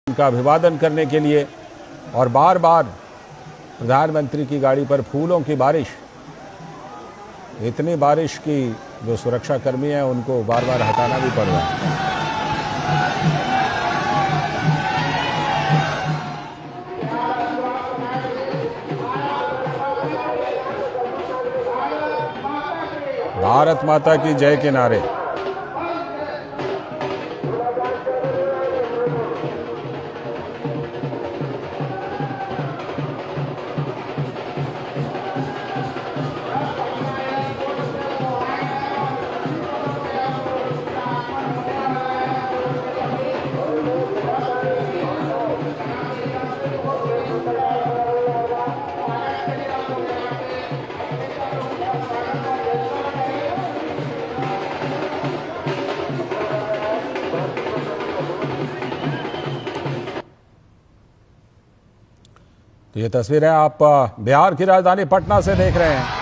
उनका अभिवादन करने के लिए और बार बार प्रधानमंत्री की गाड़ी पर फूलों की बारिश, इतनी बारिश की जो सुरक्षाकर्मी हैं उनको बार बार हटाना भी पड़ रहा है। भारत माता की जय के नारे। ये तस्वीरें आप बिहार की राजधानी पटना से देख रहे हैं।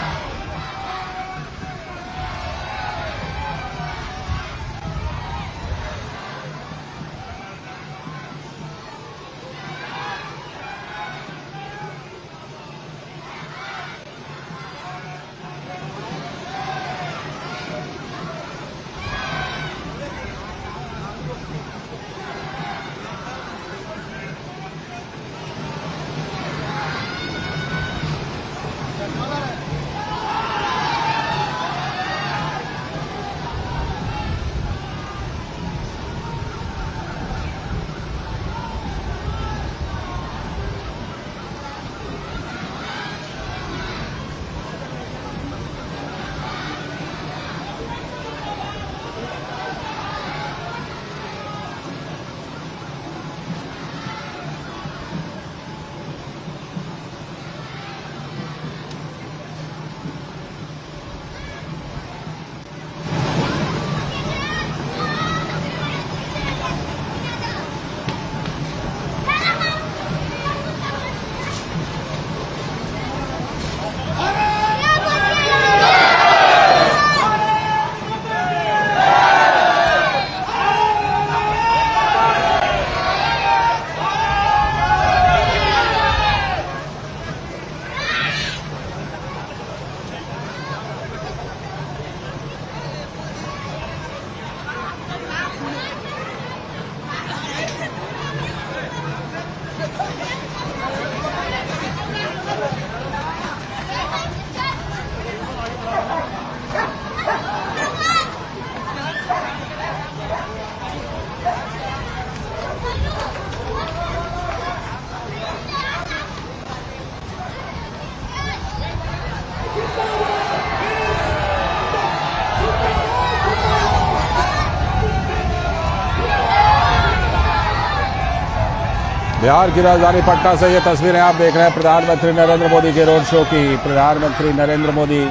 बिहार की राजधानी पटना से ये तस्वीरें आप देख रहे हैं प्रधानमंत्री नरेंद्र मोदी के रोड शो की। प्रधानमंत्री नरेंद्र मोदी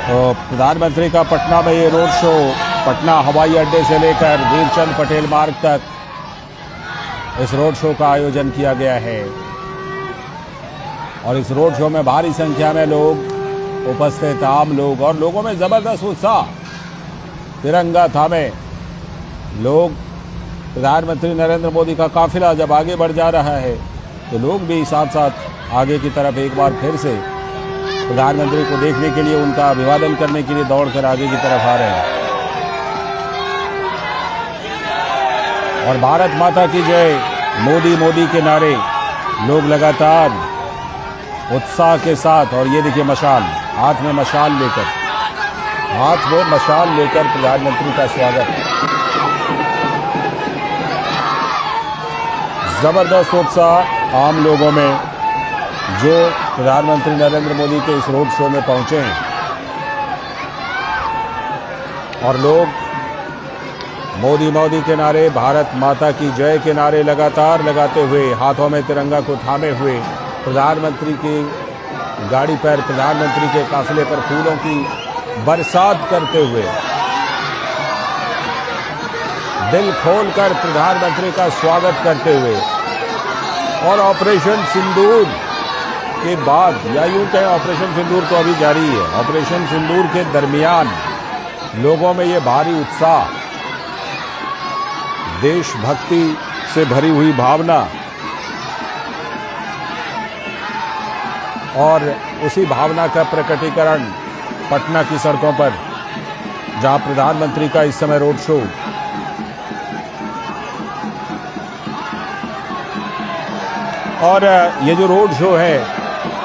तो प्रधानमंत्री का पटना में ये रोड शो पटना हवाई अड्डे से लेकर वीरचंद पटेल मार्ग तक इस रोड शो का आयोजन किया गया है और इस रोड शो में भारी संख्या में लोग उपस्थित, आम लोग और लोगों में जबरदस्त उत्साह। तिरंगा थामे लोग, प्रधानमंत्री नरेंद्र मोदी का काफिला जब आगे बढ़ जा रहा है तो लोग भी साथ साथ आगे की तरफ एक बार फिर से प्रधानमंत्री को देखने के लिए, उनका अभिवादन करने के लिए दौड़कर आगे की तरफ आ रहे हैं। और भारत माता की जय, मोदी मोदी के नारे लोग लगातार उत्साह के साथ, और ये देखिए मशाल, हाथ में मशाल लेकर प्रधानमंत्री का स्वागत। जबरदस्त उत्साह आम लोगों में जो प्रधानमंत्री नरेंद्र मोदी के इस रोड शो में पहुंचे हैं और लोग मोदी मोदी के नारे, भारत माता की जय के नारे लगातार लगाते हुए, हाथों में तिरंगा को थामे हुए प्रधानमंत्री की गाड़ी पर, प्रधानमंत्री के काफिले पर फूलों की बरसात करते हुए, दिल खोलकर प्रधानमंत्री का स्वागत करते हुए और ऑपरेशन सिंदूर के बाद, या यूं कहें ऑपरेशन सिंदूर तो अभी जारी है, ऑपरेशन सिंदूर के दरमियान लोगों में ये भारी उत्साह, देशभक्ति से भरी हुई भावना और उसी भावना का प्रकटीकरण पटना की सड़कों पर, जहां प्रधानमंत्री का इस समय रोड शो और ये जो रोड शो है,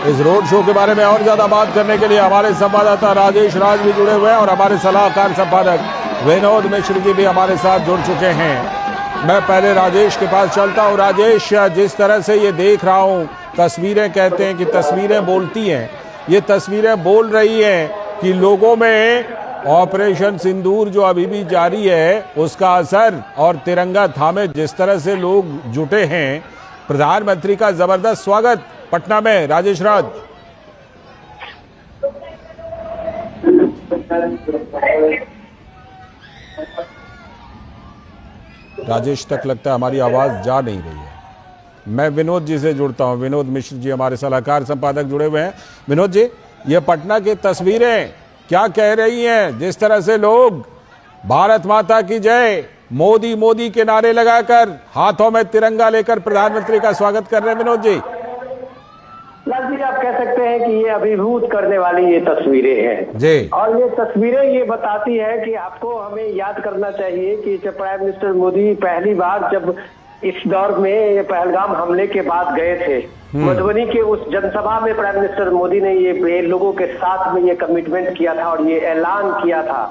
इस रोड शो के बारे में और ज्यादा बात करने के लिए हमारे संवाददाता राजेश राज भी जुड़े हुए हैं और हमारे सलाहकार संपादक विनोद मिश्र जी भी हमारे साथ जुड़ चुके हैं। मैं पहले राजेश के पास चलता हूं। राजेश, जिस तरह से ये देख रहा हूं, तस्वीरें कहते हैं कि तस्वीरें बोलती हैं, ये तस्वीरें बोल रही हैं कि लोगों में ऑपरेशन सिंदूर जो अभी भी जारी है उसका असर, और तिरंगा थामे जिस तरह से लोग जुटे हैं, प्रधानमंत्री का जबरदस्त स्वागत पटना में। राजेश राज। राजेश तक लगता है हमारी आवाज जा नहीं रही है। मैं विनोद जी से जुड़ता हूं। विनोद मिश्र जी हमारे सलाहकार संपादक जुड़े हुए हैं। विनोद जी, ये पटना की तस्वीरें क्या कह रही हैं? जिस तरह से लोग भारत माता की जय, मोदी मोदी के नारे लगाकर हाथों में तिरंगा लेकर प्रधानमंत्री का स्वागत कर रहे हैं। विनोद जी। लाल जी, आप कह सकते हैं कि ये अभिभूत करने वाली ये तस्वीरें हैं जी, और ये तस्वीरें ये बताती है कि आपको हमें याद करना चाहिए कि जब प्राइम मिनिस्टर मोदी पहली बार जब इस दौर में ये पहलगाम हमले के बाद गए थे मधुबनी के उस जनसभा में, प्राइम मिनिस्टर मोदी ने ये लोगों के साथ में ये कमिटमेंट किया था और ये ऐलान किया था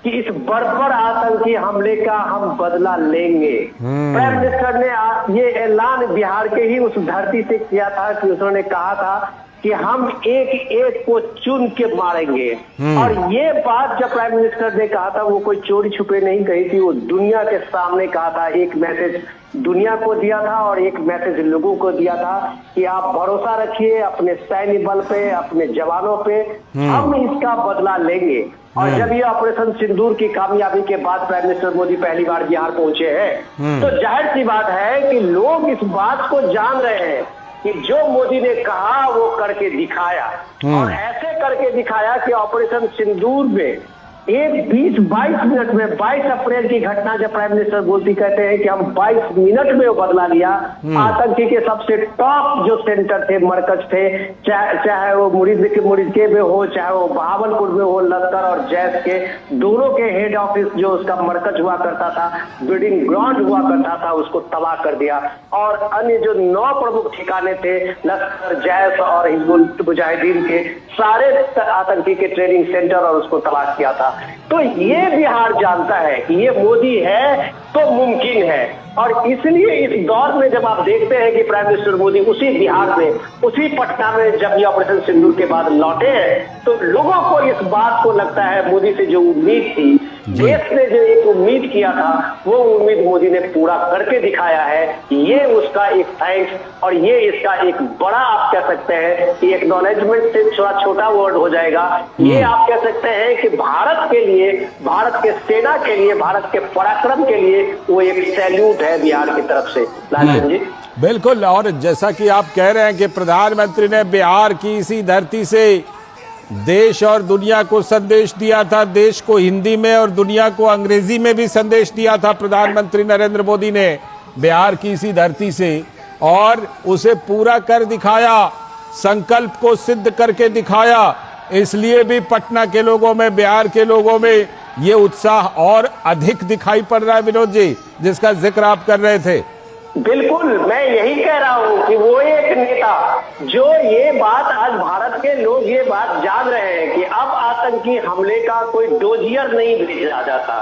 कि इस बर्बर आतंकी हमले का हम बदला लेंगे। प्राइम मिनिस्टर ने ये ऐलान बिहार के ही उस धरती से किया था कि उन्होंने कहा था कि हम एक एक को चुन के मारेंगे। और ये बात जब प्राइम मिनिस्टर ने कहा था, वो कोई चोरी छुपे नहीं कही थी, वो दुनिया के सामने कहा था। एक मैसेज दुनिया को दिया था और एक मैसेज लोगों को दिया था कि आप भरोसा रखिए अपने सैन्य बल पे, अपने जवानों पे, हम इसका बदला लेंगे। और जब ये ऑपरेशन सिंदूर की कामयाबी के बाद प्राइम मिनिस्टर मोदी पहली बार बिहार पहुंचे हैं, तो जाहिर सी बात है कि लोग इस बात को जान रहे हैं कि जो मोदी ने कहा वो करके दिखाया। और ऐसे करके दिखाया कि ऑपरेशन सिंदूर में एक 20-22 मिनट में, 22 अप्रैल की घटना जब प्राइम मिनिस्टर मोदी कहते हैं कि हम 22 मिनट में वो बदला लिया। आतंकी के सबसे टॉप जो सेंटर थे, मरकज थे, चाहे वो मुरीद में हो, चाहे वो बहावलपुर में हो, लश्कर और जैश के दोनों के हेड ऑफिस जो उसका मरकज हुआ करता था, ब्रीडिंग ग्राउंड हुआ करता था, उसको तबाह कर दिया। और अन्य जो 9 प्रमुख ठिकाने थे, लश्कर, जैश और हिजबुल मुजाहिदीन के, सारे आतंकी के ट्रेनिंग सेंटर, और उसको तबाह किया था। तो ये बिहार जानता है कि ये मोदी है तो मुमकिन है। और इसलिए इस दौर में जब आप देखते हैं कि प्राइम मिनिस्टर मोदी उसी बिहार में, उसी पटना में जब ये ऑपरेशन सिंदूर के बाद लौटे हैं, तो लोगों को इस बात को लगता है मोदी से जो उम्मीद थी, देश ने जो एक उम्मीद किया था, वो उम्मीद मोदी ने पूरा करके दिखाया है। ये उसका एक थैंक्स और ये इसका एक बड़ा, आप कह सकते हैं कि एक्नॉलेजमेंट से थोड़ा छोटा वर्ड हो जाएगा। ये आप कह सकते हैं कि भारत के लिए, भारत के सेना के लिए, भारत के पराक्रम के लिए वो एक सैल्यूट है बिहार की तरफ से। लालचंद जी बिल्कुल। और जैसा कि आप कह रहे हैं कि प्रधानमंत्री ने बिहार की इसी धरती से देश और दुनिया को संदेश दिया था, देश को हिंदी में और दुनिया को अंग्रेजी में भी संदेश दिया था प्रधानमंत्री नरेंद्र मोदी ने बिहार की इसी धरती से, और उसे पूरा कर दिखाया, संकल्प को सिद्ध करके दिखाया। इसलिए भी पटना के लोगों में, बिहार के लोगों में ये उत्साह और अधिक दिखाई पड़ रहा है। विनोद जी, जिसका जिक्र आप कर रहे थे। बिल्कुल, मैं यही कह रहा हूँ कि वो एक नेता जो ये बात, आज भारत के लोग ये बात जान रहे हैं कि अब आतंकी हमले का कोई डोजियर नहीं भेजा जाता।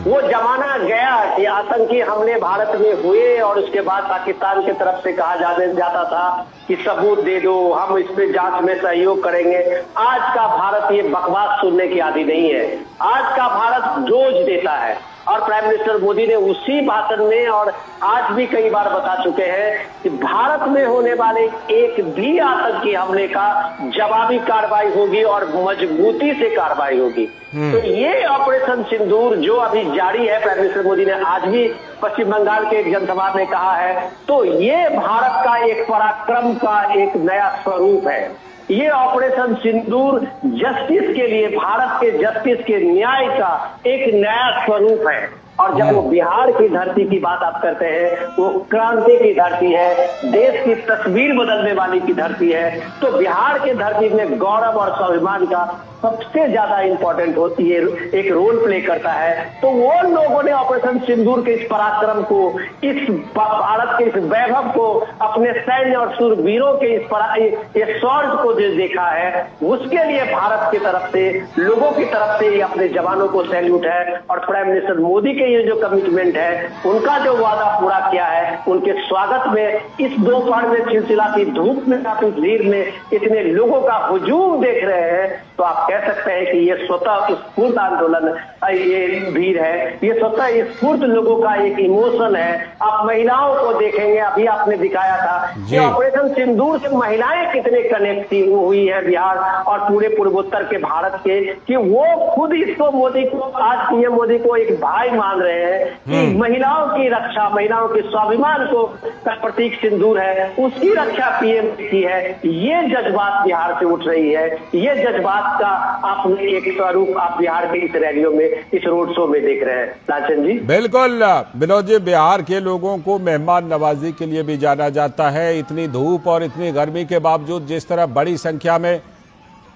वो जमाना गया कि आतंकी हमले भारत में हुए और उसके बाद पाकिस्तान की तरफ से कहा जाता था कि सबूत दे दो, हम इस पे जांच में सहयोग करेंगे। आज का भारत ये बकवास सुनने की आदी नहीं है। आज का भारत डोज देता है। और प्राइम मिनिस्टर मोदी ने उसी भाषण में और आज भी कई बार बता चुके हैं कि भारत में होने वाले एक भी आतंकी हमले का जवाबी कार्रवाई होगी और मजबूती से कार्रवाई होगी। तो ये ऑपरेशन सिंदूर जो अभी जारी है, प्राइम मिनिस्टर मोदी ने आज भी पश्चिम बंगाल के एक जनसभा में कहा है, तो ये भारत का एक पराक्रम का एक नया स्वरूप है। ये ऑपरेशन सिंदूर जस्टिस के लिए, भारत के जस्टिस के न्याय का एक नया स्वरूप है। और जब वो बिहार की धरती की बात आप करते हैं, वो क्रांति की धरती है, देश की तस्वीर बदलने वाली की धरती है, तो बिहार के धरती में गौरव और स्वाभिमान का सबसे ज्यादा इंपॉर्टेंट होती है, एक रोल प्ले करता है। तो वो लोगों ने ऑपरेशन सिंदूर के इस पराक्रम को, इस भारत के इस वैभव को, अपने सैन्य और शूरवीरों के इस शौर्य को जो देखा है, उसके लिए भारत की तरफ से, लोगों की तरफ से अपने जवानों को सैल्यूट है। और प्राइम मिनिस्टर मोदी के ये जो कमिटमेंट है, उनका जो वादा पूरा किया है, उनके स्वागत में इस दोपहर में चिलचिलाती धूप में, काफी भीड़ में इतने लोगों का हुजूम देख रहे हैं, तो आप कह सकते हैं कि ये स्वतः स्फूर्त आंदोलन, ये भीड़ है, ये स्वतः स्फूर्त लोगों का एक इमोशन है। आप महिलाओं को देखेंगे, अभी आपने दिखाया था कि ऑपरेशन सिंदूर से महिलाएं कितने कनेक्ट हुई है बिहार और पूरे पूर्वोत्तर के भारत के, कि वो खुद इसको मोदी को, आज पीएम मोदी को एक भाई मान रहे हैं कि महिलाओं की रक्षा, महिलाओं के स्वाभिमान को का प्रतीक सिंदूर है, उसकी रक्षा पीएम की है। ये जज्बात बिहार से उठ रही है, ये जज्बात का आपने एक स्वरूप आप बिहार के इस रैलियों में, इस रोड शो में देख रहे हैं। लालचंद जी, बिल्कुल विनोद जी, बिहार के लोगों को मेहमान नवाजी के लिए भी जाना जाता है। इतनी धूप और इतनी गर्मी के बावजूद जिस तरह बड़ी संख्या में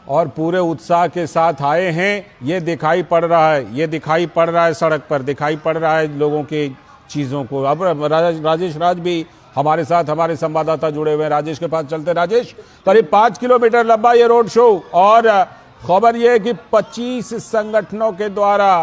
और पूरे उत्साह के साथ आए हैं, ये दिखाई पड़ रहा है, ये दिखाई पड़ रहा है, सड़क पर दिखाई पड़ रहा है लोगों की चीजों को। अब राजेश राज भी हमारे साथ, हमारे संवाददाता जुड़े हुए हैं, राजेश के पास चलते। राजेश, करीब 5 किलोमीटर लंबा ये रोड शो, और खबर यह है कि 25 संगठनों के द्वारा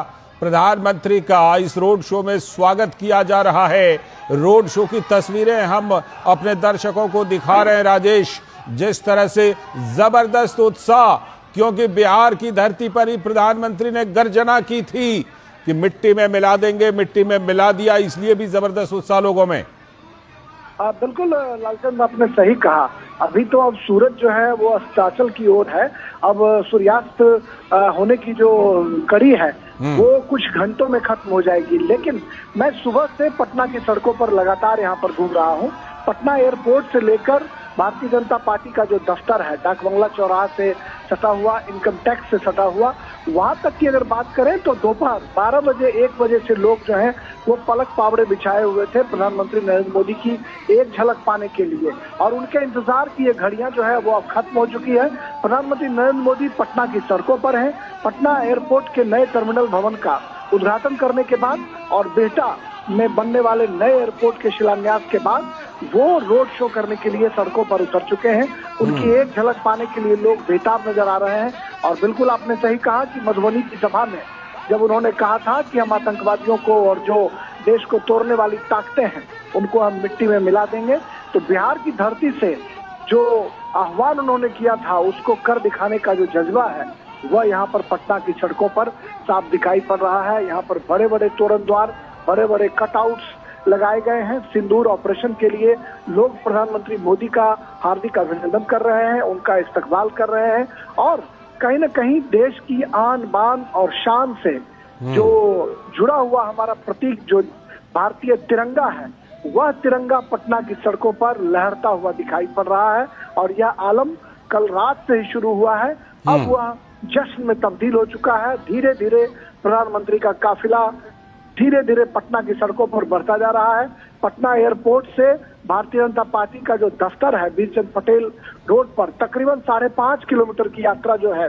प्रधानमंत्री का इस रोड शो में स्वागत किया जा रहा है। रोड शो की तस्वीरें हम अपने दर्शकों को दिखा रहे हैं राजेश, जिस तरह से जबरदस्त उत्साह, क्योंकि बिहार की धरती पर ही प्रधानमंत्री ने गर्जना की थी कि मिट्टी में मिला देंगे, मिट्टी में मिला दिया, इसलिए भी जबरदस्त उत्साह लोगों में। बिल्कुल लालचंद, आपने सही कहा। अभी तो अब सूरज जो है वो अस्ताचल की ओर है। अब सूर्यास्त होने की जो कड़ी है वो कुछ घंटों में खत्म हो जाएगी। लेकिन मैं सुबह से पटना की सड़कों पर लगातार यहाँ पर घूम रहा हूँ। पटना एयरपोर्ट से लेकर भारतीय जनता पार्टी का जो दफ्तर है, डाक बंगला चौराहा से सटा हुआ, इनकम टैक्स से सटा हुआ, वहां तक की अगर बात करें तो दोपहर 12 बजे 1 बजे से लोग जो हैं वो पलक पावड़े बिछाए हुए थे प्रधानमंत्री नरेंद्र मोदी की एक झलक पाने के लिए। और उनके इंतजार की ये घड़ियां जो है वो अब खत्म हो चुकी है। प्रधानमंत्री नरेंद्र मोदी पटना की सड़कों पर हैं। पटना एयरपोर्ट के नए टर्मिनल भवन का उद्घाटन करने के बाद और बिहटा में बनने वाले नए एयरपोर्ट के शिलान्यास के बाद वो रोड शो करने के लिए सड़कों पर उतर चुके हैं। उनकी एक झलक पाने के लिए लोग बेताब नजर आ रहे हैं। और बिल्कुल आपने सही कहा कि मधुबनी की सभा में जब उन्होंने कहा था कि हम आतंकवादियों को और जो देश को तोड़ने वाली ताकतें हैं उनको हम मिट्टी में मिला देंगे, तो बिहार की धरती से जो आह्वान उन्होंने किया था उसको कर दिखाने का जो जज्बा है वह यहाँ पर पटना की सड़कों पर साफ दिखाई पड़ रहा है। यहाँ पर बड़े बड़े तोरण द्वार, बड़े बड़े कटआउट्स लगाए गए हैं। सिंदूर ऑपरेशन के लिए लोग प्रधानमंत्री मोदी का हार्दिक अभिनंदन कर रहे हैं, उनका इस्तकबाल कर रहे हैं। और कहीं न कहीं देश की आन बान और शान से जो जुड़ा हुआ हमारा प्रतीक जो भारतीय तिरंगा है, वह तिरंगा पटना की सड़कों पर लहरता हुआ दिखाई पड़ रहा है। और यह आलम कल रात से ही शुरू हुआ है, अब वह जश्न में तब्दील हो चुका है। धीरे धीरे प्रधानमंत्री का काफिला धीरे धीरे पटना की सड़कों पर बढ़ता जा रहा है। पटना एयरपोर्ट से भारतीय जनता पार्टी का जो दफ्तर है वीरचंद पटेल रोड पर तकरीबन 5.5 किलोमीटर की यात्रा जो है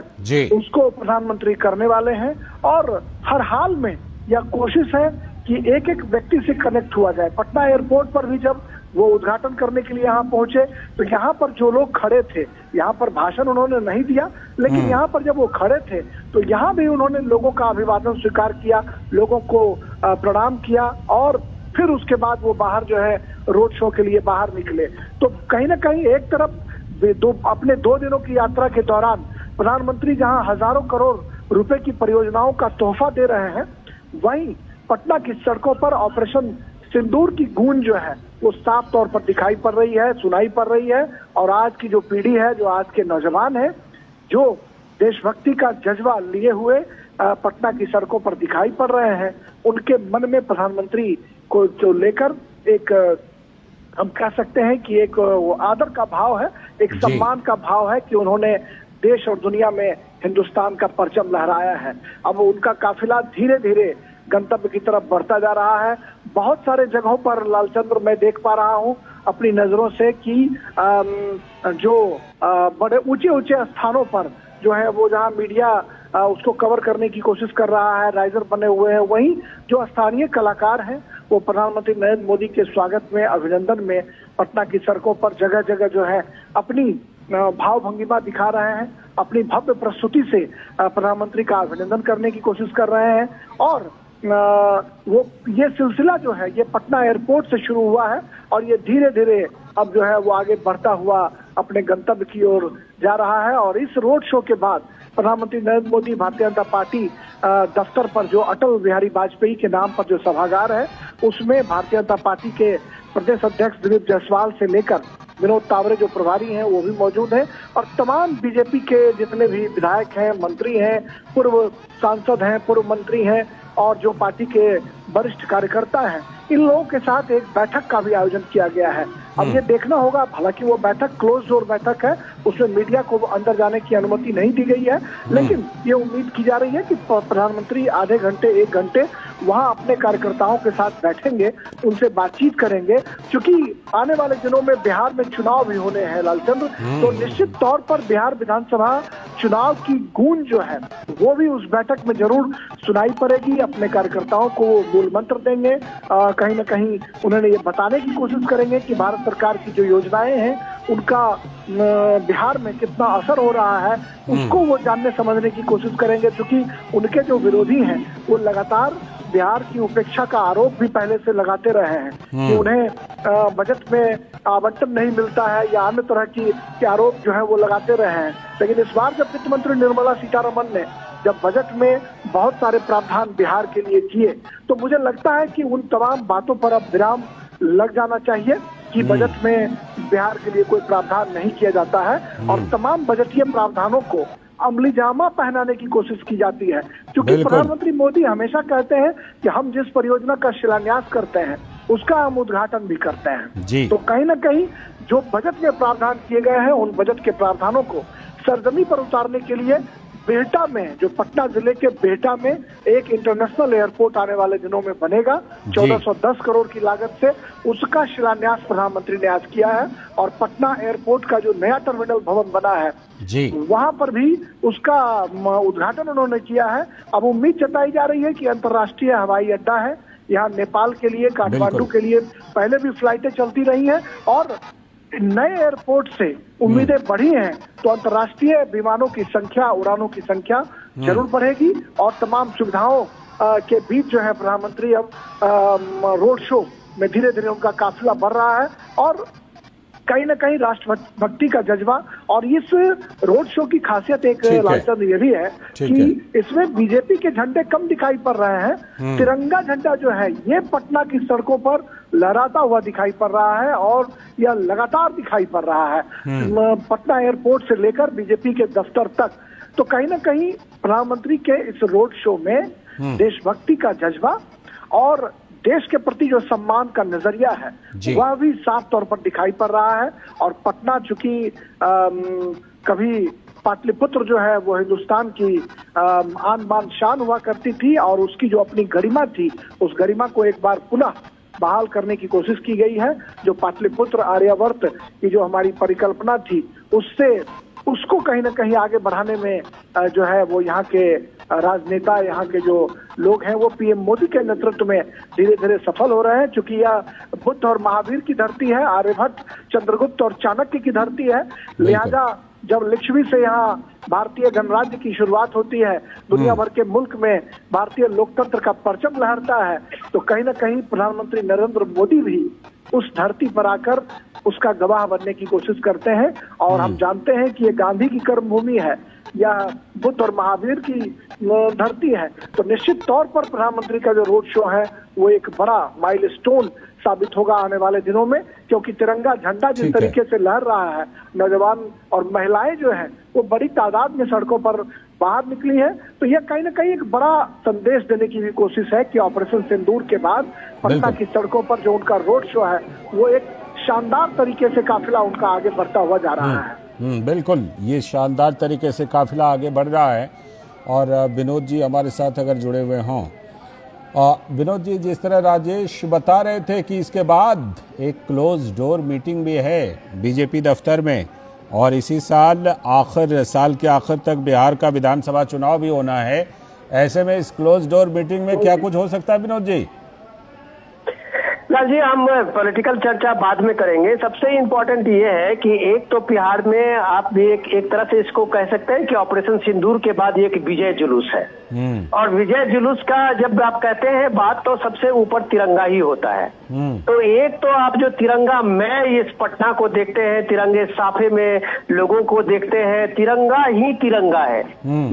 उसको प्रधानमंत्री करने वाले हैं। और हर हाल में यह कोशिश है कि एक एक व्यक्ति से कनेक्ट हुआ जाए। पटना एयरपोर्ट पर भी जब वो उद्घाटन करने के लिए यहाँ पहुंचे तो यहाँ पर जो लोग खड़े थे, यहाँ पर भाषण उन्होंने नहीं दिया, लेकिन यहाँ पर जब वो खड़े थे तो यहाँ भी उन्होंने लोगों का अभिवादन स्वीकार किया, लोगों को प्रणाम किया और फिर उसके बाद वो बाहर जो है रोड शो के लिए बाहर निकले। तो कहीं ना कहीं एक तरफ अपने 2 दिनों की यात्रा के दौरान प्रधानमंत्री जहाँ हजारों करोड़ रुपए की परियोजनाओं का तोहफा दे रहे हैं, वहीं पटना की सड़कों पर ऑपरेशन सिंदूर की गूंज जो है वो साफ तौर पर दिखाई पड़ रही है, सुनाई पड़ रही है। और आज की जो पीढ़ी है, जो आज के नौजवान है, जो देशभक्ति का जज्बा लिए हुए पटना की सड़कों पर दिखाई पड़ रहे हैं, उनके मन में प्रधानमंत्री को जो लेकर एक हम कह सकते हैं कि एक आदर का भाव है, एक सम्मान का भाव है कि उन्होंने देश और दुनिया में हिंदुस्तान का परचम लहराया है। अब उनका काफिला धीरे धीरे गंतव्य की तरफ बढ़ता जा रहा है। बहुत सारे जगहों पर लालचंद्र मैं देख पा रहा हूं अपनी नजरों से कि जो बड़े ऊंचे ऊंचे स्थानों पर जो है वो जहां मीडिया उसको कवर करने की कोशिश कर रहा है, राइजर बने हुए हैं, वहीं जो स्थानीय कलाकार हैं वो प्रधानमंत्री नरेंद्र मोदी के स्वागत में, अभिनंदन में पटना की सड़कों पर जगह जगह जो है अपनी भाव भंगिमा दिखा रहे हैं, अपनी भव्य प्रस्तुति से प्रधानमंत्री का अभिनंदन करने की कोशिश कर रहे हैं। और वो ये सिलसिला जो है ये पटना एयरपोर्ट से शुरू हुआ है और ये धीरे धीरे अब जो है वो आगे बढ़ता हुआ अपने गंतव्य की ओर जा रहा है। और इस रोड शो के बाद प्रधानमंत्री नरेंद्र मोदी भारतीय जनता पार्टी दफ्तर पर, जो अटल बिहारी वाजपेयी के नाम पर जो सभागार है, उसमें भारतीय जनता पार्टी के प्रदेश अध्यक्ष दिलीप जायसवाल से लेकर विनोद तावरे जो प्रभारी हैं वो भी मौजूद हैं, और तमाम बीजेपी के जितने भी विधायक हैं, मंत्री हैं, पूर्व सांसद हैं, पूर्व मंत्री हैं और जो पार्टी के वरिष्ठ कार्यकर्ता हैं, इन लोगों के साथ एक बैठक का भी आयोजन किया गया है। अब ये देखना होगा, हालांकि वो बैठक क्लोज डोर बैठक है, उसमें मीडिया को अंदर जाने की अनुमति नहीं दी गई है, लेकिन ये उम्मीद की जा रही है कि प्रधानमंत्री आधे घंटे, 1 घंटे वहां अपने कार्यकर्ताओं के साथ बैठेंगे, उनसे बातचीत करेंगे। क्योंकि आने वाले दिनों में बिहार में चुनाव भी होने हैं लालचंद्र, तो निश्चित तौर पर बिहार विधानसभा चुनाव की गूंज जो है वो भी उस बैठक में जरूर सुनाई पड़ेगी। अपने कार्यकर्ताओं को वो मूल मंत्र देंगे, कहीं न कहीं उन्होंने ये बताने की कोशिश करेंगे कि भारत सरकार की जो योजनाएं हैं उनका बिहार में कितना असर हो रहा है, उसको वो जानने समझने की कोशिश करेंगे। क्योंकि उनके जो विरोधी हैं वो लगातार बिहार की उपेक्षा का आरोप भी पहले से लगाते रहे हैं कि उन्हें बजट में आवंटन नहीं मिलता है या अन्य तरह के आरोप जो है वो लगाते रहे हैं। लेकिन इस बार जब वित्त मंत्री निर्मला सीतारमण ने जब बजट में बहुत सारे प्रावधान बिहार के लिए किए, तो मुझे लगता है कि उन तमाम बातों पर अब विराम लग जाना चाहिए कि बजट में बिहार के लिए कोई प्रावधान नहीं किया जाता है और तमाम बजटीय प्रावधानों को अमली जामा पहनाने की कोशिश की जाती है। क्योंकि प्रधानमंत्री मोदी हमेशा कहते हैं कि हम जिस परियोजना का शिलान्यास करते हैं उसका हम उद्घाटन भी करते हैं। तो कहीं ना कहीं जो बजट में प्रावधान किए गए हैं, उन बजट के प्रावधानों को सरजमी पर उतारने के लिए बिहटा में, जो पटना जिले के बिहटा में एक इंटरनेशनल एयरपोर्ट आने वाले दिनों में बनेगा 1410 करोड़ की लागत से, उसका शिलान्यास प्रधानमंत्री ने आज किया है। और पटना एयरपोर्ट का जो नया टर्मिनल भवन बना है वहां पर भी उसका उद्घाटन उन्होंने किया है। अब उम्मीद जताई जा रही है कि अंतर्राष्ट्रीय हवाई अड्डा है यहाँ नेपाल के लिए, काठमांडू के लिए पहले भी फ्लाइटें चलती रही हैं और नए एयरपोर्ट से उम्मीदें बढ़ी हैं, तो अंतर्राष्ट्रीय विमानों की संख्या, उड़ानों की संख्या जरूर बढ़ेगी और तमाम सुविधाओं के बीच जो है प्रधानमंत्री अब रोड शो में धीरे धीरे उनका काफिला बढ़ रहा है। और कहीं ना कहीं राष्ट्रभक्ति का जज्बा, और इस रोड शो की खासियत एक लालचंद ये भी है कि इसमें बीजेपी के झंडे कम दिखाई पड़ रहे हैं। तिरंगा झंडा जो है ये पटना की सड़कों पर लहराता हुआ दिखाई पड़ रहा है और यह लगातार दिखाई पड़ रहा है पटना एयरपोर्ट से लेकर बीजेपी के दफ्तर तक। तो कहीं ना कहीं प्रधानमंत्री के इस रोड शो में देशभक्ति का जज्बा और देश के प्रति जो सम्मान का नजरिया है वह भी साफ तौर पर दिखाई पड़ रहा है। और पटना चूंकि कभी पाटलिपुत्र जो है वो हिंदुस्तान की आन बान शान हुआ करती थी और उसकी जो अपनी गरिमा थी, उस गरिमा को एक बार पुनः बहाल करने की कोशिश की गई है। जो पाटलिपुत्र आर्यावर्त की जो हमारी परिकल्पना थी, उसको कहीं ना कहीं आगे बढ़ाने में जो है वो यहाँ के राजनेता, यहाँ के जो लोग हैं वो पीएम मोदी के नेतृत्व में धीरे धीरे सफल हो रहे हैं। क्योंकि यह बुद्ध और महावीर की धरती है, आर्यभट्ट, चंद्रगुप्त और चाणक्य की धरती है। लिहाजा जब लिच्छवी से यहाँ भारतीय गणराज्य की शुरुआत होती है, दुनिया भर के मुल्क में भारतीय लोकतंत्र का परचम लहरता है, तो कहीं ना कहीं प्रधानमंत्री नरेंद्र मोदी भी उस धरती पर आकर उसका गवाह बनने की कोशिश करते हैं। और हम जानते हैं कि ये गांधी की कर्मभूमि है, यह बुद्ध और महावीर की धरती है। तो निश्चित तौर पर प्रधानमंत्री का जो रोड शो है वो एक बड़ा माइलस्टोन साबित होगा आने वाले दिनों में, क्योंकि तिरंगा झंडा जिस तरीके से लहर रहा है, नौजवान और महिलाएं जो है वो बड़ी तादाद में सड़कों पर बाहर निकली है। तो यह कहीं ना कहीं एक बड़ा संदेश देने की भी कोशिश है कि ऑपरेशन सिंदूर के बाद पटना की सड़कों पर जो उनका रोड शो है वो एक शानदार तरीके से काफिला उनका आगे बढ़ता हुआ जा रहा है। बिल्कुल, ये शानदार तरीके से काफिला आगे बढ़ रहा है। और विनोद जी हमारे साथ अगर जुड़े हुए हों, विनोद जी, जिस तरह राजेश बता रहे थे कि इसके बाद एक क्लोज डोर मीटिंग भी है बीजेपी दफ्तर में, और इसी साल साल के आखिर तक बिहार का विधानसभा चुनाव भी होना है, ऐसे में इस क्लोज डोर मीटिंग में क्या कुछ हो सकता है विनोद जी? लाल जी, हम पॉलिटिकल चर्चा बाद में करेंगे। सबसे इम्पोर्टेंट ये है कि एक तो बिहार में आप भी एक तरह से इसको कह सकते हैं कि ऑपरेशन सिंदूर के बाद ये एक विजय जुलूस है। और विजय जुलूस का जब आप कहते हैं बात, तो सबसे ऊपर तिरंगा ही होता है। तो एक तो आप जो तिरंगा में इस पटना को देखते हैं, तिरंगे साफे में लोगों को देखते हैं, तिरंगा ही तिरंगा है।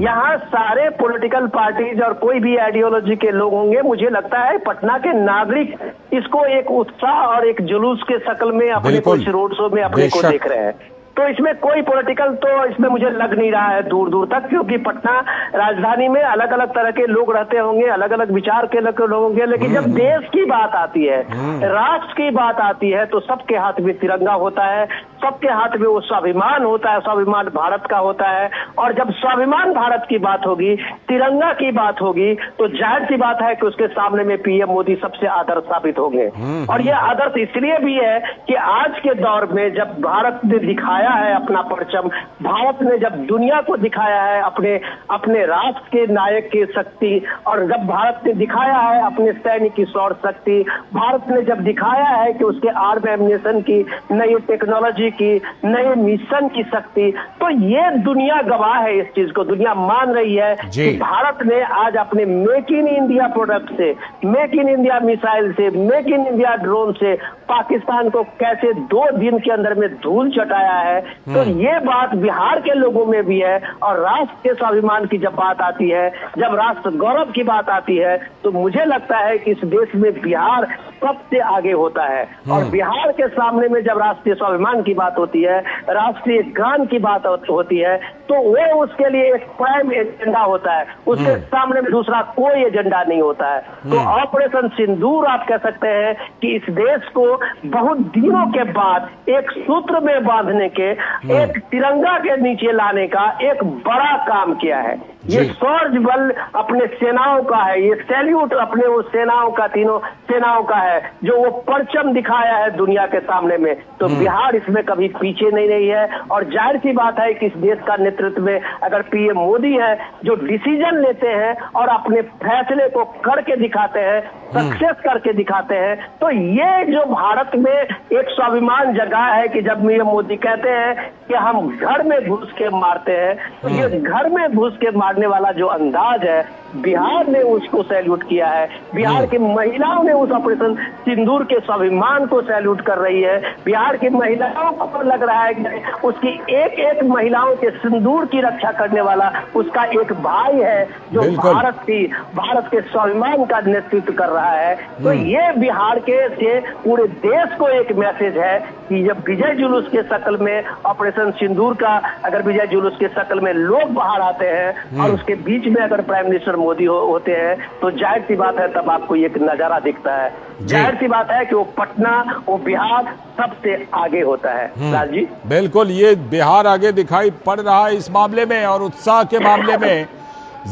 यहाँ सारे पॉलिटिकल पार्टीज और कोई भी आइडियोलॉजी के लोग होंगे, मुझे लगता है पटना के नागरिक इसको एक उत्साह और एक जुलूस के शक्ल में अपने को इस रोड शो में अपने को देख रहे हैं। तो इसमें कोई पॉलिटिकल तो इसमें मुझे लग नहीं रहा है दूर दूर तक, क्योंकि पटना राजधानी में अलग अलग तरह के लोग रहते होंगे, अलग अलग विचार के लोग होंगे, लेकिन जब देश की बात आती है, राष्ट्र की बात आती है, तो सबके हाथ में तिरंगा होता है, सबके हाथ में वो स्वाभिमान होता है, स्वाभिमान भारत का होता है। और जब स्वाभिमान भारत की बात होगी, तिरंगा की बात होगी, तो जाहिर सी बात है कि उसके सामने में पीएम मोदी सबसे आदर्श साबित होंगे। और यह आदर्श इसलिए भी है कि आज के दौर में जब भारत ने दिखाया है अपना परचम, भारत ने जब दुनिया को दिखाया है अपने राष्ट्र के नायक की शक्ति, और जब भारत ने दिखाया है अपने सैनिक की सौर शक्ति, भारत ने जब दिखाया है कि उसके आर्म एम्युनिशन की, नई टेक्नोलॉजी की, नए मिशन की शक्ति, तो ये दुनिया गवाह है। इस चीज को दुनिया मान रही है कि भारत ने आज अपने मेक इन इंडिया प्रोडक्ट से, मेक इन इंडिया मिसाइल से, मेक इन इंडिया ड्रोन से पाकिस्तान को कैसे 2 दिन के अंदर में धूल चटाया है। तो ये बात बिहार के लोगों में भी है। और राष्ट्र के स्वाभिमान की जब बात आती है, जब राष्ट्र गौरव की बात आती है, तो मुझे लगता है कि इस देश में बिहार सबसे आगे होता है। और बिहार के सामने में जब राष्ट्रीय स्वाभिमान की बात होती है, राष्ट्रीय गान की बात होती है, तो वो उसके लिए एक प्राइम एजेंडा होता है, उसके सामने में दूसरा कोई एजेंडा नहीं होता है। तो ऑपरेशन सिंदूर आप कह सकते हैं कि इस देश को बहुत दिनों के बाद एक सूत्र में बांधने के, एक तिरंगा के नीचे लाने का एक बड़ा काम किया है। ये शौर्य बल अपने सेनाओं का है, ये सैल्यूट अपने वो सेनाओं का, तीनों सेनाओं का है, जो वो परचम दिखाया है दुनिया के सामने में। तो बिहार इसमें कभी पीछे नहीं रही है। और जाहिर सी बात है कि इस देश का नेतृत्व में अगर पीएम मोदी है, जो डिसीजन लेते हैं और अपने फैसले को करके दिखाते हैं, सक्सेस करके दिखाते हैं, तो ये जो भारत में एक स्वाभिमान जगह है कि जब पीएम मोदी कहते हैं कि हम घर में घुस के मारते हैं, तो ये घर में घुस के मारने वाला जो अंदाज है, बिहार ने उसको सैल्यूट किया है। बिहार की महिलाओं ने उस ऑपरेशन सिंदूर के स्वाभिमान को सैल्यूट कर रही है। बिहार की महिलाओं को लग रहा है कि उसकी एक एक महिलाओं के सिंदूर की रक्षा करने वाला उसका एक भाई है, जो भारत के स्वाभिमान का नेतृत्व कर रहा है। तो ये बिहार के से पूरे देश को एक मैसेज है कि जब विजय जुलूस के शक्ल में ऑपरेशन सिंदूर का, अगर विजय जुलूस के शक्ल में लोग बाहर आते हैं और उसके बीच में अगर प्राइम मिनिस्टर मोदी होते हैं, तो जाहिर सी बात है तब आपको एक नजारा दिखता है। जाहिर सी बात है कि वो पटना, वो बिहार सबसे आगे होता है। राज जी, बिल्कुल, ये बिहार आगे दिखाई पड़ रहा है इस मामले में, और उत्साह के मामले में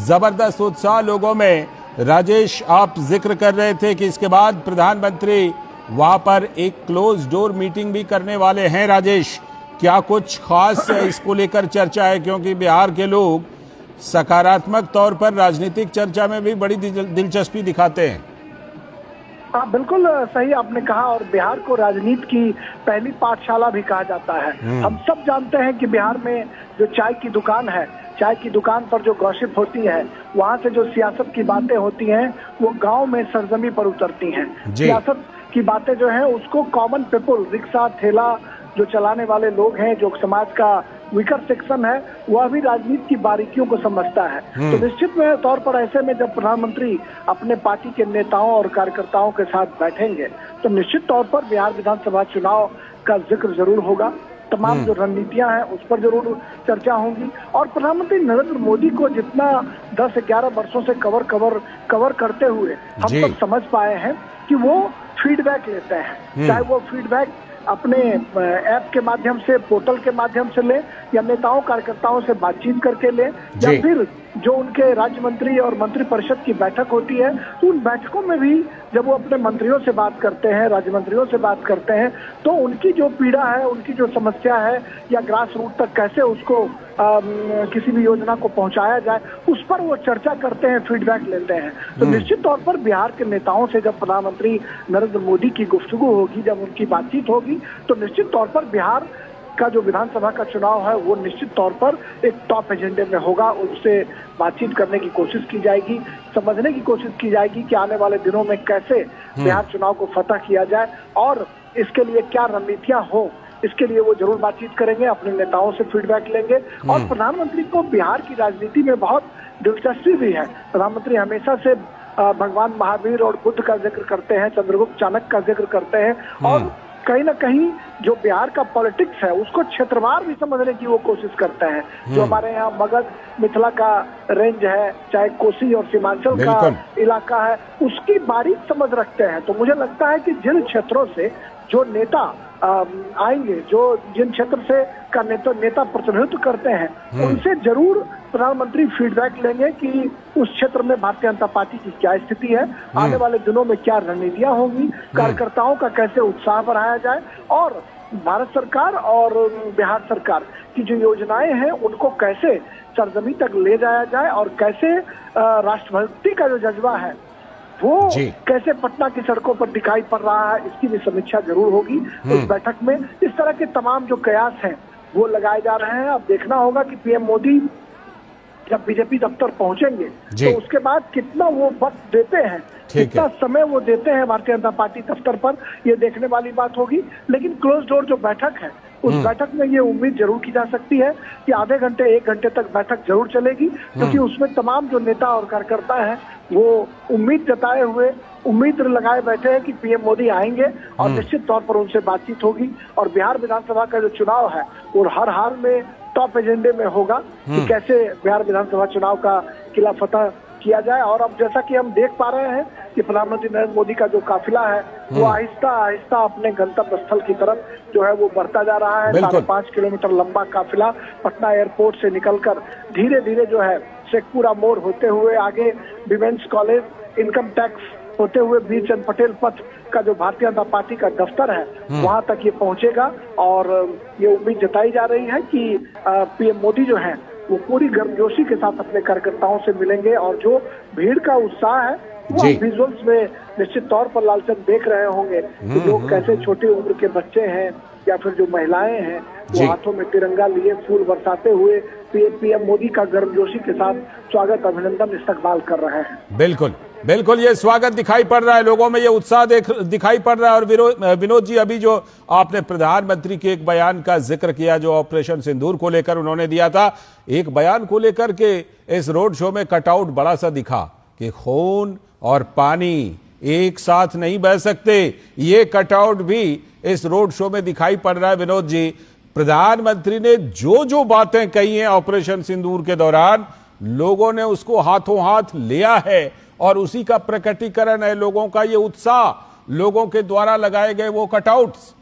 जबरदस्त उत्साह लोगों में। राजेश, आप जिक्र कर रहे थे कि इसके बाद प्रधानमंत्री वहां पर एक क्लोज डोर मीटिंग भी करने वाले हैं। राजेश, क्या कुछ खास इसको लेकर चर्चा है? क्योंकि बिहार के लोग सकारात्मक तौर पर राजनीतिक चर्चा में भी बड़ी दिलचस्पी दिखाते हैं। हाँ, बिल्कुल सही आपने कहा। और बिहार को राजनीति की पहली पाठशाला भी कहा जाता है। हम सब जानते हैं कि बिहार में जो चाय की दुकान है, चाय की दुकान पर जो गॉसिप होती है, वहाँ से जो सियासत की बातें होती हैं, वो गांव में सरजमी पर उतरती हैं। सियासत की बातें जो है उसको कॉमन पीपल, रिक्शा ठेला जो चलाने वाले लोग हैं, जो समाज का वीकर सेक्शन है वह भी राजनीति की बारीकियों को समझता है। तो निश्चित में तौर पर ऐसे में जब प्रधानमंत्री अपने पार्टी के नेताओं और कार्यकर्ताओं के साथ बैठेंगे तो निश्चित तौर पर बिहार विधानसभा चुनाव का जिक्र जरूर होगा। तमाम जो रणनीतियां हैं उस पर जरूर चर्चा होंगी और प्रधानमंत्री नरेंद्र मोदी को जितना 10-11 वर्षों से कवर करते हुए हम सब समझ पाए हैं कि वो फीडबैक लेते हैं, चाहे वो फीडबैक अपने ऐप के माध्यम से, पोर्टल के माध्यम से ले या नेताओं कार्यकर्ताओं से बातचीत करके ले या फिर जो उनके राज्य मंत्री और मंत्री परिषद की बैठक होती है तो उन बैठकों में भी जब वो अपने मंत्रियों से बात करते हैं, राज्य मंत्रियों से बात करते हैं तो उनकी जो पीड़ा है, उनकी जो समस्या है या ग्रास रूट तक कैसे उसको किसी भी योजना को पहुंचाया जाए उस पर वो चर्चा करते हैं, फीडबैक लेते हैं। तो निश्चित तौर पर बिहार के नेताओं से जब प्रधानमंत्री नरेंद्र मोदी की गुफ्तगू होगी, जब उनकी बातचीत होगी तो निश्चित तौर पर बिहार का जो विधानसभा का चुनाव है वो निश्चित तौर पर एक टॉप एजेंडे में होगा। उससे बातचीत करने की कोशिश की जाएगी, समझने की कोशिश की जाएगी कि आने वाले दिनों में कैसे बिहार चुनाव को फतह किया जाए और इसके लिए क्या रणनीतियां हो, इसके लिए वो जरूर बातचीत करेंगे, अपने नेताओं से फीडबैक लेंगे। और प्रधानमंत्री को बिहार की राजनीति में बहुत दिलचस्पी भी है। प्रधानमंत्री हमेशा से भगवान महावीर और बुद्ध का जिक्र करते हैं, चंद्रगुप्त चाणक्य का जिक्र करते हैं और कहीं ना कहीं जो बिहार का पॉलिटिक्स है उसको क्षेत्रवार भी समझने की वो कोशिश करते हैं। जो हमारे यहाँ मगध मिथिला का रेंज है, चाहे कोसी और सीमांचल का इलाका है, उसकी बारीक समझ रखते हैं। तो मुझे लगता है कि जिन क्षेत्रों से जो नेता आएंगे, जो जिन क्षेत्र से का नेता प्रतिनिधित्व करते हैं उनसे जरूर प्रधानमंत्री फीडबैक लेंगे कि उस क्षेत्र में भारतीय जनता पार्टी की क्या स्थिति है, आने वाले दिनों में क्या रणनीतियां होंगी, कार्यकर्ताओं का कैसे उत्साह बढ़ाया जाए और भारत सरकार और बिहार सरकार की जो योजनाएं हैं उनको कैसे सरजमी तक ले जाया जाए और कैसे राष्ट्रभक्ति का जो जज्बा है वो कैसे पटना की सड़कों पर दिखाई पड़ रहा है, इसकी भी समीक्षा जरूर होगी इस बैठक में। इस तरह के तमाम जो कयास हैं वो लगाए जा रहे हैं। अब देखना होगा कि पीएम मोदी जब बीजेपी दफ्तर पहुंचेंगे तो उसके बाद कितना वो वक्त देते हैं, कितना समय वो देते हैं भारतीय जनता पार्टी दफ्तर पर, ये देखने वाली बात होगी। लेकिन क्लोज डोर जो बैठक है उस बैठक में ये उम्मीद जरूर की जा सकती है कि आधे घंटे 1 घंटे तक बैठक जरूर चलेगी, क्योंकि उसमें तमाम जो नेता और कार्यकर्ता हैं वो उम्मीद जताए हुए, उम्मीद लगाए बैठे हैं कि पीएम मोदी आएंगे और निश्चित तौर पर उनसे बातचीत होगी। और बिहार विधानसभा का जो चुनाव है वो हर हाल में टॉप एजेंडे में होगा कि कैसे बिहार विधानसभा चुनाव का किला फतह किया जाए। और अब जैसा कि हम देख पा रहे हैं कि प्रधानमंत्री नरेंद्र मोदी का जो काफिला है वो आहिस्ता आहिस्ता अपने गंतव्य स्थल की तरफ जो है वो बढ़ता जा रहा है। 5.5 किलोमीटर लंबा काफिला पटना एयरपोर्ट से निकलकर धीरे धीरे जो है शेखपुरा मोड़ होते हुए आगे विमेंस कॉलेज, इनकम टैक्स होते हुए बीर चंद पटेल पथ का जो भारतीय जनता पार्टी का दफ्तर है वहां तक ये पहुंचेगा। और ये उम्मीद जताई जा रही है कि पीएम मोदी जो है वो पूरी गर्मजोशी के साथ अपने कार्यकर्ताओं से मिलेंगे और जो भीड़ का उत्साह है वो विजुअल्स में निश्चित तौर पर लालचंद देख रहे होंगे कि लोग कैसे छोटी उम्र के बच्चे हैं या फिर जो महिलाएं हैं वो हाथों में तिरंगा लिए फूल बरसाते हुए पीएम मोदी का गर्मजोशी के साथ स्वागत, अभिनंदन, इस्तकबाल कर रहे हैं। बिल्कुल बिल्कुल, ये स्वागत दिखाई पड़ रहा है, लोगों में ये उत्साह दिखाई पड़ रहा है। और विनोद जी, अभी जो आपने प्रधानमंत्री के एक बयान का जिक्र किया जो ऑपरेशन सिंदूर को लेकर उन्होंने दिया था, एक बयान को लेकर के इस रोड शो में कटआउट बड़ा सा दिखा कि खून और पानी एक साथ नहीं बह सकते, ये कटआउट भी इस रोड शो में दिखाई पड़ रहा है। विनोद जी, प्रधानमंत्री ने जो जो बातें कही हैं ऑपरेशन सिंदूर के दौरान, लोगों ने उसको हाथों हाथ लिया है और उसी का प्रकटीकरण है लोगों का ये उत्साह, लोगों के द्वारा लगाए गए वो कटआउट्स।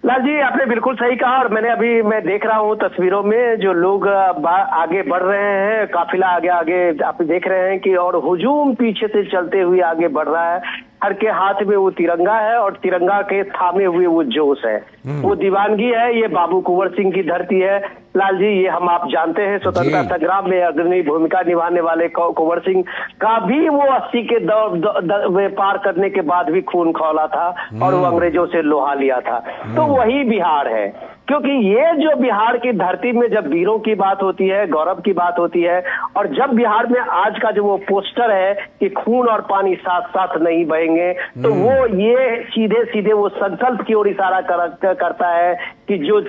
लाल जी, आपने बिल्कुल सही कहा। और मैं देख रहा हूँ तस्वीरों में जो लोग आगे बढ़ रहे हैं, काफिला आगे आप देख रहे हैं कि और हुजूम पीछे से चलते हुए आगे बढ़ रहा है। हर के हाथ में वो तिरंगा है और तिरंगा के थामे हुए वो जोश है, वो दीवानगी है। ये बाबू कुंवर सिंह की धरती है लाल जी, ये आप जानते हैं स्वतंत्रता संग्राम में अग्रणी भूमिका निभाने वाले कुंवर सिंह का भी वो 80 के दौर पार करने के बाद भी खून खौला था और वो अंग्रेजों से लोहा लिया था। तो वही बिहार है क्योंकि ये जो बिहार की धरती में जब वीरों की बात होती है, गौरव की बात होती है, और जब बिहार में आज का जो वो पोस्टर है कि खून और पानी साथ साथ नहीं बहेंगे, तो वो ये सीधे सीधे वो संकल्प की ओर इशारा करता है कि जो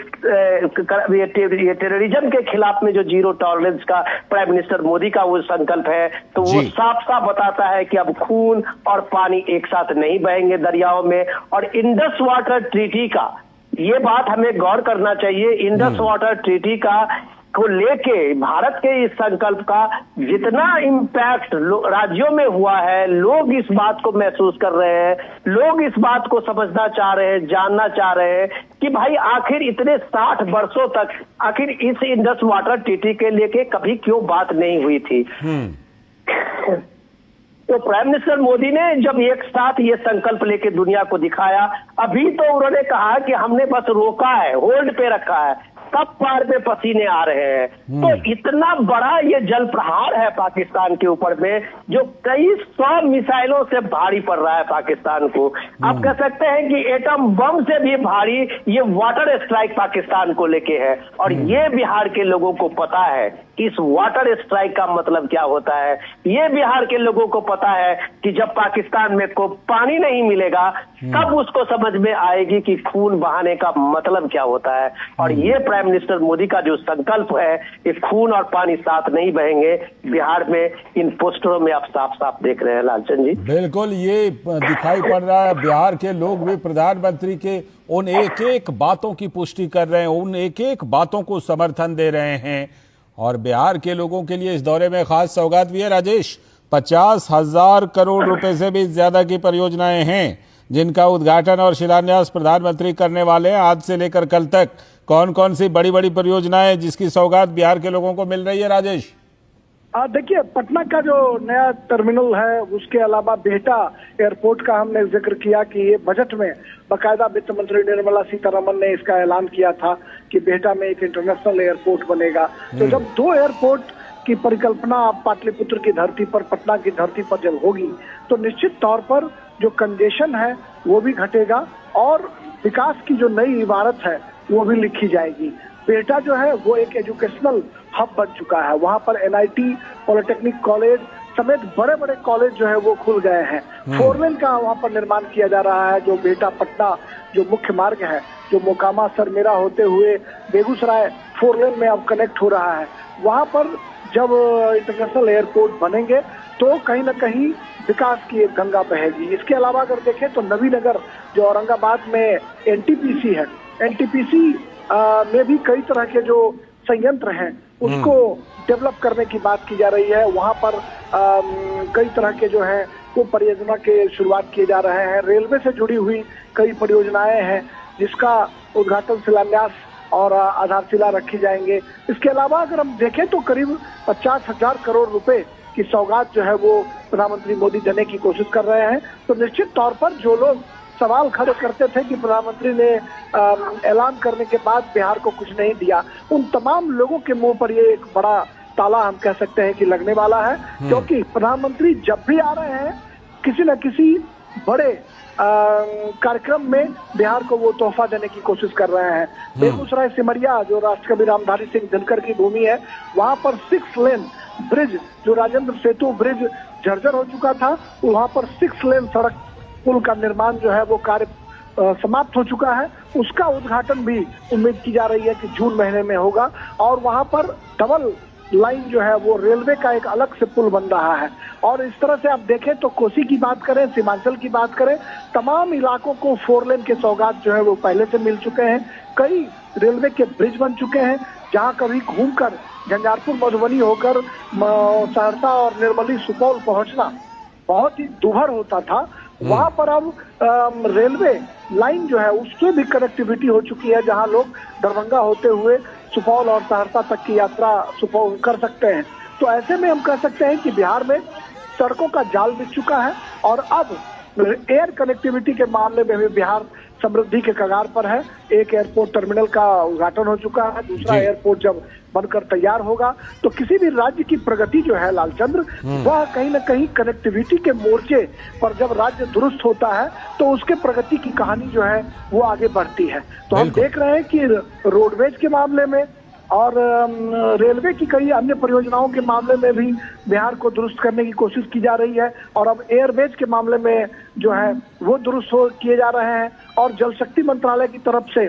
ये टेररिज्म के खिलाफ में जो जीरो टॉलरेंस का प्राइम मिनिस्टर मोदी का वो संकल्प है, तो वो साफ साफ बताता है कि अब खून और पानी एक साथ नहीं बहेंगे दरियाओं में। और इंडस वाटर ट्रीटी का ये बात हमें गौर करना चाहिए। इंडस वाटर ट्रीटी का को लेके भारत के इस संकल्प का जितना इम्पैक्ट राज्यों में हुआ है, लोग इस बात को महसूस कर रहे हैं, लोग इस बात को समझना चाह रहे हैं, जानना चाह रहे हैं कि भाई आखिर इतने 60 वर्षों तक आखिर इस इंडस वाटर ट्रीटी के लेके कभी क्यों बात नहीं हुई थी। तो प्राइम मिनिस्टर मोदी ने जब एक साथ ये संकल्प लेके दुनिया को दिखाया, अभी तो उन्होंने कहा कि हमने बस रोका है, होल्ड पे रखा है, तब पार में पसीने आ रहे हैं। तो इतना बड़ा ये जल प्रहार है पाकिस्तान के ऊपर में, जो कई 100 मिसाइलों से भारी पड़ रहा है पाकिस्तान को। आप कह सकते हैं कि एटम बम से भी भारी ये वाटर स्ट्राइक पाकिस्तान को लेके है। और ये बिहार के लोगों को पता है इस वाटर स्ट्राइक का मतलब क्या होता है। ये बिहार के लोगों को पता है कि जब पाकिस्तान में को पानी नहीं मिलेगा, तब उसको समझ में आएगी कि खून बहाने का मतलब क्या होता है। और ये प्राइम मिनिस्टर मोदी का जो संकल्प है कि खून और पानी साथ नहीं बहेंगे, बिहार में इन पोस्टरों में आप साफ साफ देख रहे हैं लालचंद जी। बिल्कुल ये दिखाई पड़ रहा है, बिहार के लोग भी प्रधानमंत्री के उन एक एक बातों की पुष्टि कर रहे हैं, उन एक एक बातों को समर्थन दे रहे हैं। और बिहार के लोगों के लिए इस दौरे में खास सौगात भी है राजेश। 50,000 करोड़ रुपए से भी ज्यादा की परियोजनाएं हैं जिनका उद्घाटन और शिलान्यास प्रधानमंत्री करने वाले हैं। आज से लेकर कल तक कौन कौन सी बड़ी बड़ी परियोजनाएं जिसकी सौगात बिहार के लोगों को मिल रही है राजेश? देखिए, पटना का जो नया टर्मिनल है, उसके अलावा बिहटा एयरपोर्ट का हमने जिक्र किया कि ये बजट में बाकायदा वित्त मंत्री निर्मला सीतारमण ने इसका ऐलान किया था कि बिहटा में एक इंटरनेशनल एयरपोर्ट बनेगा। तो जब 2 एयरपोर्ट की परिकल्पना पाटलिपुत्र की धरती पर, पटना की धरती पर जब होगी, तो निश्चित तौर पर जो कंजेशन है वो भी घटेगा और विकास की जो नई इबारत है वो भी लिखी जाएगी। बिहटा जो है वो एक एजुकेशनल हब बन चुका है। वहां पर NIT, पॉलिटेक्निक कॉलेज समेत बड़े बड़े कॉलेज जो है वो खुल गए हैं। 4 लेन का वहां पर निर्माण किया जा रहा है। जो बिहटा पटना जो मुख्य मार्ग है, जो मोकामा सरमेरा होते हुए बेगूसराय 4 लेन में अब कनेक्ट हो रहा है, वहां पर जब इंटरनेशनल एयरपोर्ट बनेंगे तो कहीं ना कहीं विकास की एक गंगा बहेगी। इसके अलावा अगर देखें तो नवीनगर जो औरंगाबाद में NTPC है, NTPC में भी कई तरह के जो संयंत्र हैं उसको डेवलप करने की बात की जा रही है। वहां पर कई तरह के जो है वो परियोजना के शुरुआत किए जा रहे हैं। रेलवे से जुड़ी हुई कई परियोजनाएं हैं जिसका उद्घाटन, शिलान्यास और आधारशिला रखी जाएंगे। इसके अलावा अगर हम देखें तो करीब 50,000 करोड़ रुपए की सौगात जो है वो प्रधानमंत्री मोदी देने की कोशिश कर रहे हैं। तो निश्चित तौर पर जो लोग सवाल खड़े करते थे कि प्रधानमंत्री ने ऐलान करने के बाद बिहार को कुछ नहीं दिया, उन तमाम लोगों के मुंह पर ये एक बड़ा ताला हम कह सकते हैं कि लगने वाला है। क्योंकि प्रधानमंत्री जब भी आ रहे हैं किसी न किसी बड़े कार्यक्रम में बिहार को वो तोहफा देने की कोशिश कर रहे हैं। बेगूसराय सिमरिया जो राष्ट्रकवि रामधारी सिंह दिनकर की भूमि है, वहां पर 6 लेन ब्रिज, जो राजेंद्र सेतु ब्रिज जर्जर हो चुका था, वहां पर 6 लेन सड़क पुल का निर्माण जो है वो कार्य समाप्त हो चुका है। उसका उद्घाटन भी उम्मीद की जा रही है कि जून महीने में होगा। और वहां पर डबल लाइन जो है वो रेलवे का एक अलग से पुल बन रहा है। और इस तरह से आप देखें तो कोसी की बात करें, सीमांचल की बात करें, तमाम इलाकों को 4 लेन के सौगात जो है वो पहले से मिल चुके हैं। कई रेलवे के ब्रिज बन चुके हैं जहां कभी घूमकर झंझारपुर मधुबनी होकर सहरसा और निर्मली सुपौल पहुंचना बहुत ही दुभर होता था, वहां पर अब रेलवे लाइन जो है उससे भी कनेक्टिविटी हो चुकी है, जहां लोग दरभंगा होते हुए सुपौल और सहरसा तक की यात्रा सुपौल कर सकते हैं। तो ऐसे में हम कह सकते हैं कि बिहार में सड़कों का जाल बिछ चुका है और अब एयर कनेक्टिविटी के मामले में भी बिहार समृद्धि के कगार पर है। एक एयरपोर्ट टर्मिनल का उद्घाटन हो चुका है, दूसरा एयरपोर्ट जब बनकर तैयार होगा तो किसी भी राज्य की प्रगति जो है लालचंद्र, वह कहीं ना कहीं कनेक्टिविटी के मोर्चे पर जब राज्य दुरुस्त होता है तो उसके प्रगति की कहानी जो है वो आगे बढ़ती है। तो हम देख रहे हैं कि रोडवेज के मामले में और रेलवे की कई अन्य परियोजनाओं के मामले में भी बिहार को दुरुस्त करने की कोशिश की जा रही है, और अब एयरवेज के मामले में जो है वो दुरुस्त किए जा रहे हैं, और जल शक्ति मंत्रालय की तरफ से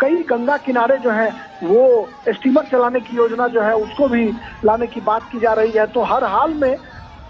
कई गंगा किनारे जो है वो स्टीमर चलाने की योजना जो है उसको भी लाने की बात की जा रही है। तो हर हाल में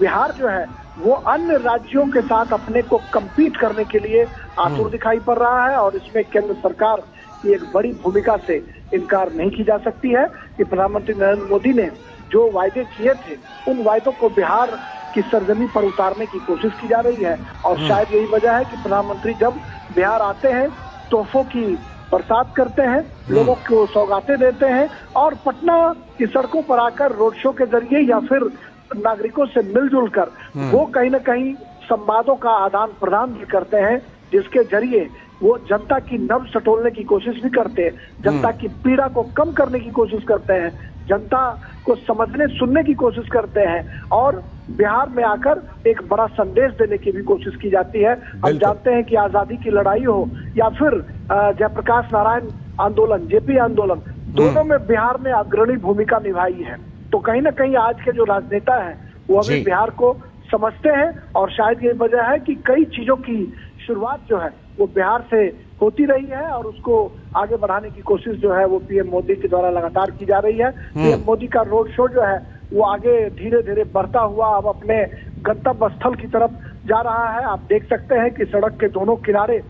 बिहार जो है वो अन्य राज्यों के साथ अपने को कम्पीट करने के लिए आतुर दिखाई पड़ रहा है, और इसमें केंद्र सरकार की एक बड़ी भूमिका से इनकार नहीं की जा सकती है कि प्रधानमंत्री नरेंद्र मोदी ने जो वायदे किए थे उन वायदों को बिहार की सरजमी पर उतारने की कोशिश की जा रही है। और शायद यही वजह है कि प्रधानमंत्री जब बिहार आते हैं तोहफों की बरसात करते हैं, लोगों को सौगातें देते हैं, और पटना की सड़कों पर आकर रोड शो के जरिए या फिर नागरिकों से मिलजुल कर वो कहीं ना कहीं संवादों का आदान प्रदान भी करते हैं, जिसके जरिए वो जनता की नब्ज टटोलने की कोशिश भी करते हैं, जनता की पीड़ा को कम करने की कोशिश करते हैं, जनता को समझने सुनने की कोशिश करते हैं, और बिहार में आकर एक बड़ा संदेश देने की भी कोशिश की जाती है। हम जानते हैं कि आजादी की लड़ाई हो या फिर जयप्रकाश नारायण आंदोलन, जेपी आंदोलन, दोनों में बिहार ने अग्रणी भूमिका निभाई है। तो कहीं ना कहीं आज के जो राजनेता हैं वो अभी बिहार को समझते हैं, और शायद ये वजह है कि कई चीजों की शुरुआत जो है वो बिहार से होती रही है, और उसको आगे बढ़ाने की कोशिश जो है वो पीएम मोदी के द्वारा लगातार की जा रही है। पीएम मोदी का रोड शो जो है वो आगे धीरे धीरे बढ़ता हुआ अब अपने गंतव्य स्थल की तरफ जा रहा है। आप देख सकते हैं कि सड़क के दोनों किनारे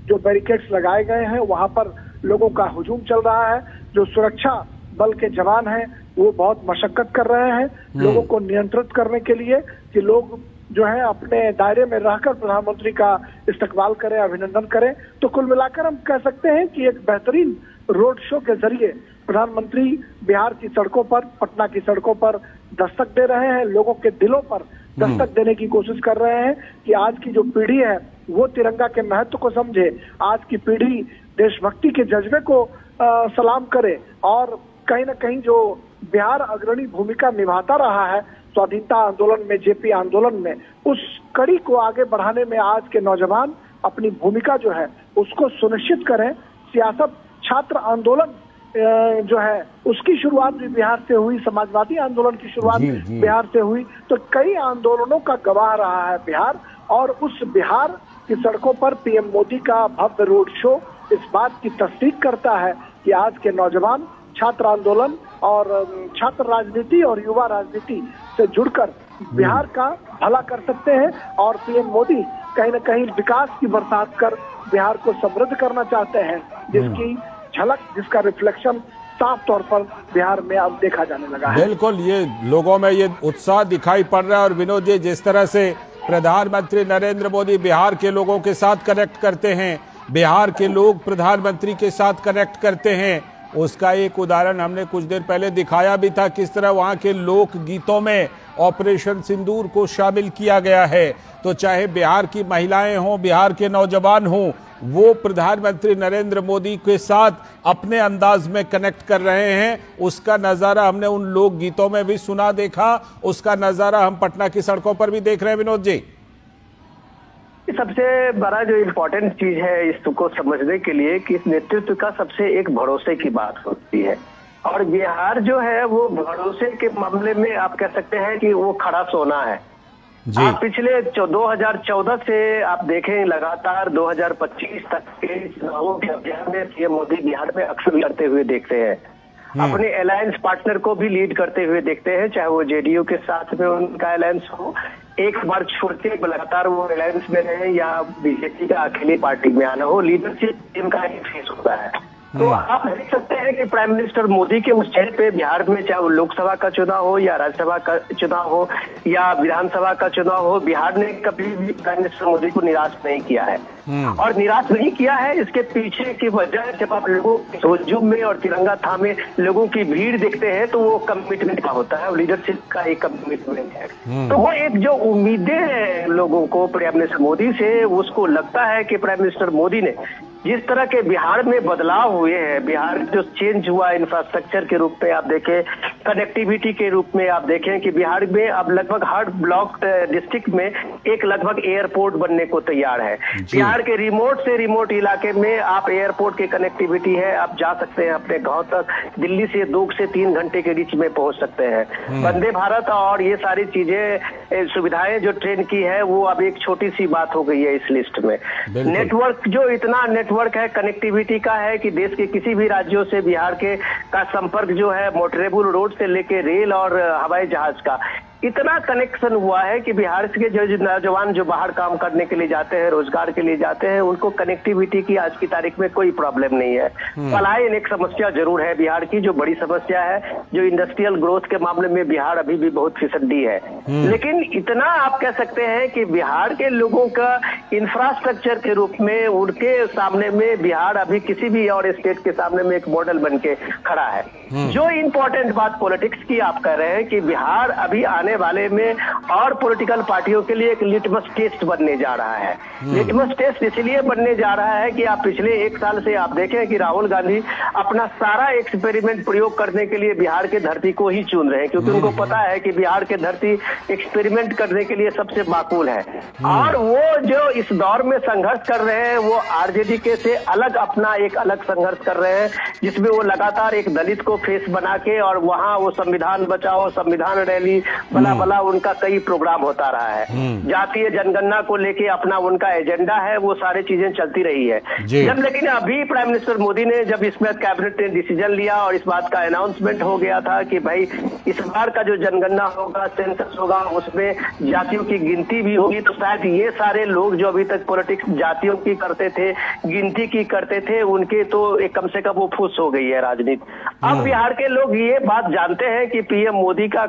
जो बैरिकेड्स लगाए गए हैं वहां पर लोगों का हुजूम चल रहा है। जो सुरक्षा बल के जवान हैं वो बहुत मशक्कत कर रहे हैं लोगों को नियंत्रित करने के लिए कि लोग जो है अपने दायरे में रहकर प्रधानमंत्री का इस्तकबाल करें, अभिनंदन करें। तो कुल मिलाकर हम कह सकते हैं कि एक बेहतरीन रोड शो के जरिए प्रधानमंत्री बिहार की सड़कों पर, पटना की सड़कों पर दस्तक दे रहे हैं, लोगों के दिलों पर दस्तक देने की कोशिश कर रहे हैं कि आज की जो पीढ़ी है वो तिरंगा के महत्व को समझे, आज की पीढ़ी देशभक्ति के जज्बे को सलाम करे, और कहीं ना कहीं जो बिहार अग्रणी भूमिका निभाता रहा है स्वाधीनता आंदोलन में, जेपी आंदोलन में, उस कड़ी को आगे बढ़ाने में आज के नौजवान अपनी भूमिका जो है उसको सुनिश्चित करें। सियासत छात्र आंदोलन जो है उसकी शुरुआत भी बिहार से हुई, समाजवादी आंदोलन की शुरुआत बिहार से हुई, तो कई आंदोलनों का गवाह रहा है बिहार, और उस बिहार की सड़कों पर पीएम मोदी का भव्य रोड शो इस बात की तस्दीक करता है कि आज के नौजवान छात्र आंदोलन और छात्र राजनीति और युवा राजनीति से जुड़कर बिहार का भला कर सकते हैं, और पीएम मोदी कहीं न कहीं विकास की बरसात कर बिहार को समृद्ध करना चाहते हैं, जिसकी झलक, जिसका रिफ्लेक्शन साफ तौर पर बिहार में अब देखा जाने लगा है। बिल्कुल, ये लोगों में ये उत्साह दिखाई पड़ रहा है। और विनोद जी, जिस तरह से प्रधानमंत्री नरेंद्र मोदी बिहार के लोगों के साथ कनेक्ट करते हैं, बिहार के लोग प्रधानमंत्री के साथ कनेक्ट करते हैं, उसका एक उदाहरण हमने कुछ देर पहले दिखाया भी था, किस तरह वहां के लोक गीतों में ऑपरेशन सिंदूर को शामिल किया गया है। तो चाहे बिहार की महिलाएं हों, बिहार के नौजवान हों, वो प्रधानमंत्री नरेंद्र मोदी के साथ अपने अंदाज में कनेक्ट कर रहे हैं। उसका नजारा हमने उन लोक गीतों में भी सुना, देखा, उसका नजारा हम पटना की सड़कों पर भी देख रहे हैं। विनोद जी, सबसे बड़ा जो इम्पोर्टेंट चीज है इसको समझने के लिए कि इस नेतृत्व का सबसे एक भरोसे की बात होती है, और बिहार जो है वो भरोसे के मामले में आप कह सकते हैं कि वो खड़ा सोना है। आप पिछले 2014 से आप देखें लगातार 2025 तक के चुनावों के अभियान में पीएम मोदी बिहार में अक्सर लड़ते हुए देखते हैं, अपने अलायंस पार्टनर को भी लीड करते हुए देखते हैं, चाहे वो जेडीयू के साथ में उनका अलायंस हो, एक बार छोड़ के लगातार वो अलायंस में रहे, या बीजेपी का अकेली पार्टी में आना हो, लीडरशिप इनका ही फेस होता है। तो आप देख सकते हैं कि प्राइम मिनिस्टर मोदी के उस चेहरे पे बिहार में, चाहे वो लोकसभा का चुनाव हो या राज्यसभा का चुनाव हो या विधानसभा का चुनाव हो, बिहार ने कभी भी प्राइम मिनिस्टर मोदी को निराश नहीं किया है। और निराश नहीं किया है। इसके पीछे की वजह जब आप लोगों के हुजूम में और तिरंगा थामे लोगों की भीड़ देखते हैं तो वो कमिटमेंट का होता है, लीडरशिप का एक कमिटमेंट है। तो वो एक जो उम्मीदें हैं लोगों को प्राइम मिनिस्टर मोदी से, उसको लगता है कि प्राइम मिनिस्टर मोदी ने जिस तरह के बिहार में बदलाव हुए हैं, बिहार जो चेंज हुआ इंफ्रास्ट्रक्चर के रूप में आप देखें, कनेक्टिविटी के रूप में आप देखें कि बिहार में अब लगभग हर ब्लॉक डिस्ट्रिक्ट में एक लगभग एयरपोर्ट बनने को तैयार है। बिहार के रिमोट से रिमोट इलाके में आप एयरपोर्ट की कनेक्टिविटी है, आप जा सकते हैं अपने गांव तक, दिल्ली से 2 से 3 घंटे के बीच में पहुंच सकते हैं। वंदे भारत और ये सारी चीजें सुविधाएं जो ट्रेन की है वो अब एक छोटी सी बात हो गई है इस लिस्ट में। नेटवर्क जो इतना नेटवर्क है कनेक्टिविटी का है कि देश के किसी भी राज्यों से बिहार के का संपर्क जो है मोटरेबल रोड से लेके रेल और हवाई जहाज का इतना कनेक्शन हुआ है कि बिहार के जो नौजवान जो बाहर काम करने के लिए जाते हैं, रोजगार के लिए जाते हैं, उनको कनेक्टिविटी की आज की तारीख में कोई प्रॉब्लम नहीं है। पलायन एक समस्या जरूर है बिहार की, जो बड़ी समस्या है, जो इंडस्ट्रियल ग्रोथ के मामले में बिहार अभी भी बहुत फिसड्डी है। लेकिन इतना आप कह सकते हैं कि बिहार के लोगों का इंफ्रास्ट्रक्चर के रूप में उनके सामने में बिहार अभी किसी भी और स्टेट के सामने में एक मॉडल बन के खड़ा है। जो इम्पोर्टेंट बात पॉलिटिक्स की आप कह रहे हैं कि बिहार अभी आने वाले में और पॉलिटिकल पार्टियों के लिए एक लिटमस टेस्ट बनने जा रहा है। लिटमस टेस्ट इसलिए बनने जा रहा है कि आप पिछले 1 साल से आप देखें कि राहुल गांधी अपना सारा एक्सपेरिमेंट प्रयोग करने के लिए बिहार के धरती को ही चुन रहे हैं, क्योंकि उनको पता है कि बिहार के धरती एक्सपेरिमेंट करने के लिए सबसे माकूल है। और वो जो इस दौर में संघर्ष कर रहे हैं वो आरजेडी के से अलग अपना एक अलग संघर्ष कर रहे हैं, जिसमें वो लगातार एक दलित को फेस बना के और वहां वो संविधान बचाओ, संविधान रैली, भला उनका कई प्रोग्राम होता रहा है। जातीय जनगणना को लेके अपना उनका एजेंडा है, वो सारी चीजें चलती रही है। जब लेकिन अभी प्राइम मिनिस्टर मोदी ने जब इसमें कैबिनेट ने डिसीजन लिया और इस बात का अनाउंसमेंट हो गया था कि भाई इस बार का जो जनगणना होगा, सेंसस होगा, उसमें जातियों की गिनती भी होगी, तो शायद ये सारे लोग जो अभी तक पॉलिटिक्स जातियों की करते थे, गिनती की करते थे, उनके तो एक कम से कम वो फुस हो गई है राजनीति। अब बिहार के लोग ये बात जानते हैं कि पीएम मोदी का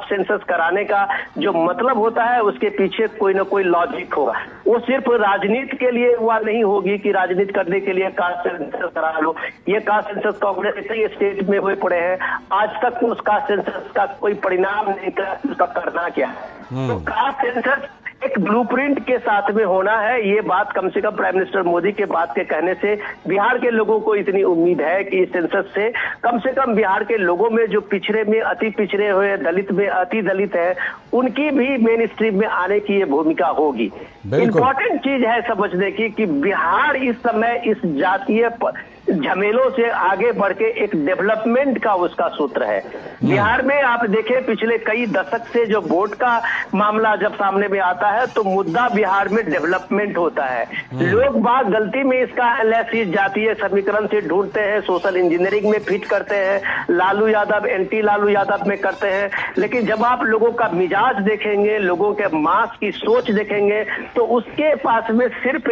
सेंसस कराने का जो मतलब होता है उसके पीछे कोई ना कोई लॉजिक होगा। वो सिर्फ राजनीति के लिए हुआ नहीं होगी कि राजनीति करने के लिए कास्ट सेंसस करा लो। ये कास्ट सेंसस कांग्रेस कई स्टेट में हुए पड़े हैं, आज तक उस कास्ट सेंसस का कोई परिणाम नहीं था, उसका करना क्या है। तो कास्ट सेंसस एक ब्लूप्रिंट के साथ में होना है, ये बात कम से कम प्राइम मिनिस्टर मोदी के बात के कहने से बिहार के लोगों को इतनी उम्मीद है कि इस सेंसस से कम बिहार के लोगों में जो पिछड़े में अति पिछड़े हुए, दलित में अति दलित है, उनकी भी मेन स्ट्रीम में आने की ये भूमिका होगी। इंपॉर्टेंट चीज है समझने की कि बिहार इस समय इस जातीय झमेलों से आगे बढ़ के एक डेवलपमेंट का उसका सूत्र है। बिहार में आप देखें पिछले कई दशक से जो वोट का मामला जब सामने में आता है तो मुद्दा बिहार में डेवलपमेंट होता है। लोग बात गलती में इसका एनालिसिस जातीय समीकरण से ढूंढते हैं, सोशल इंजीनियरिंग में फिट करते हैं, लालू यादव एंटी लालू यादव में करते हैं। लेकिन जब आप लोगों का मिजाज देखेंगे, लोगों के मास की सोच देखेंगे, तो उसके पास में सिर्फ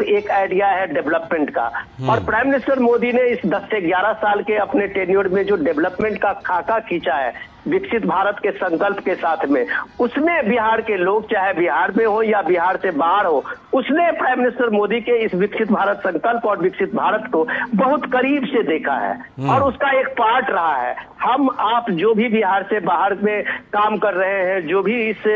एक आइडिया है डेवलपमेंट का। और प्राइम मिनिस्टर मोदी ने इस 10 से 11 साल के अपने टेन्योर में जो डेवलपमेंट का खाका खींचा है विकसित भारत के संकल्प के साथ में, उसमें बिहार के लोग चाहे बिहार में हो या बिहार से बाहर हो, उसने प्राइम मिनिस्टर मोदी के इस विकसित भारत संकल्प और विकसित भारत को बहुत करीब से देखा है और उसका एक पार्ट रहा है। हम आप जो भी बिहार से बाहर में काम कर रहे हैं, जो भी इस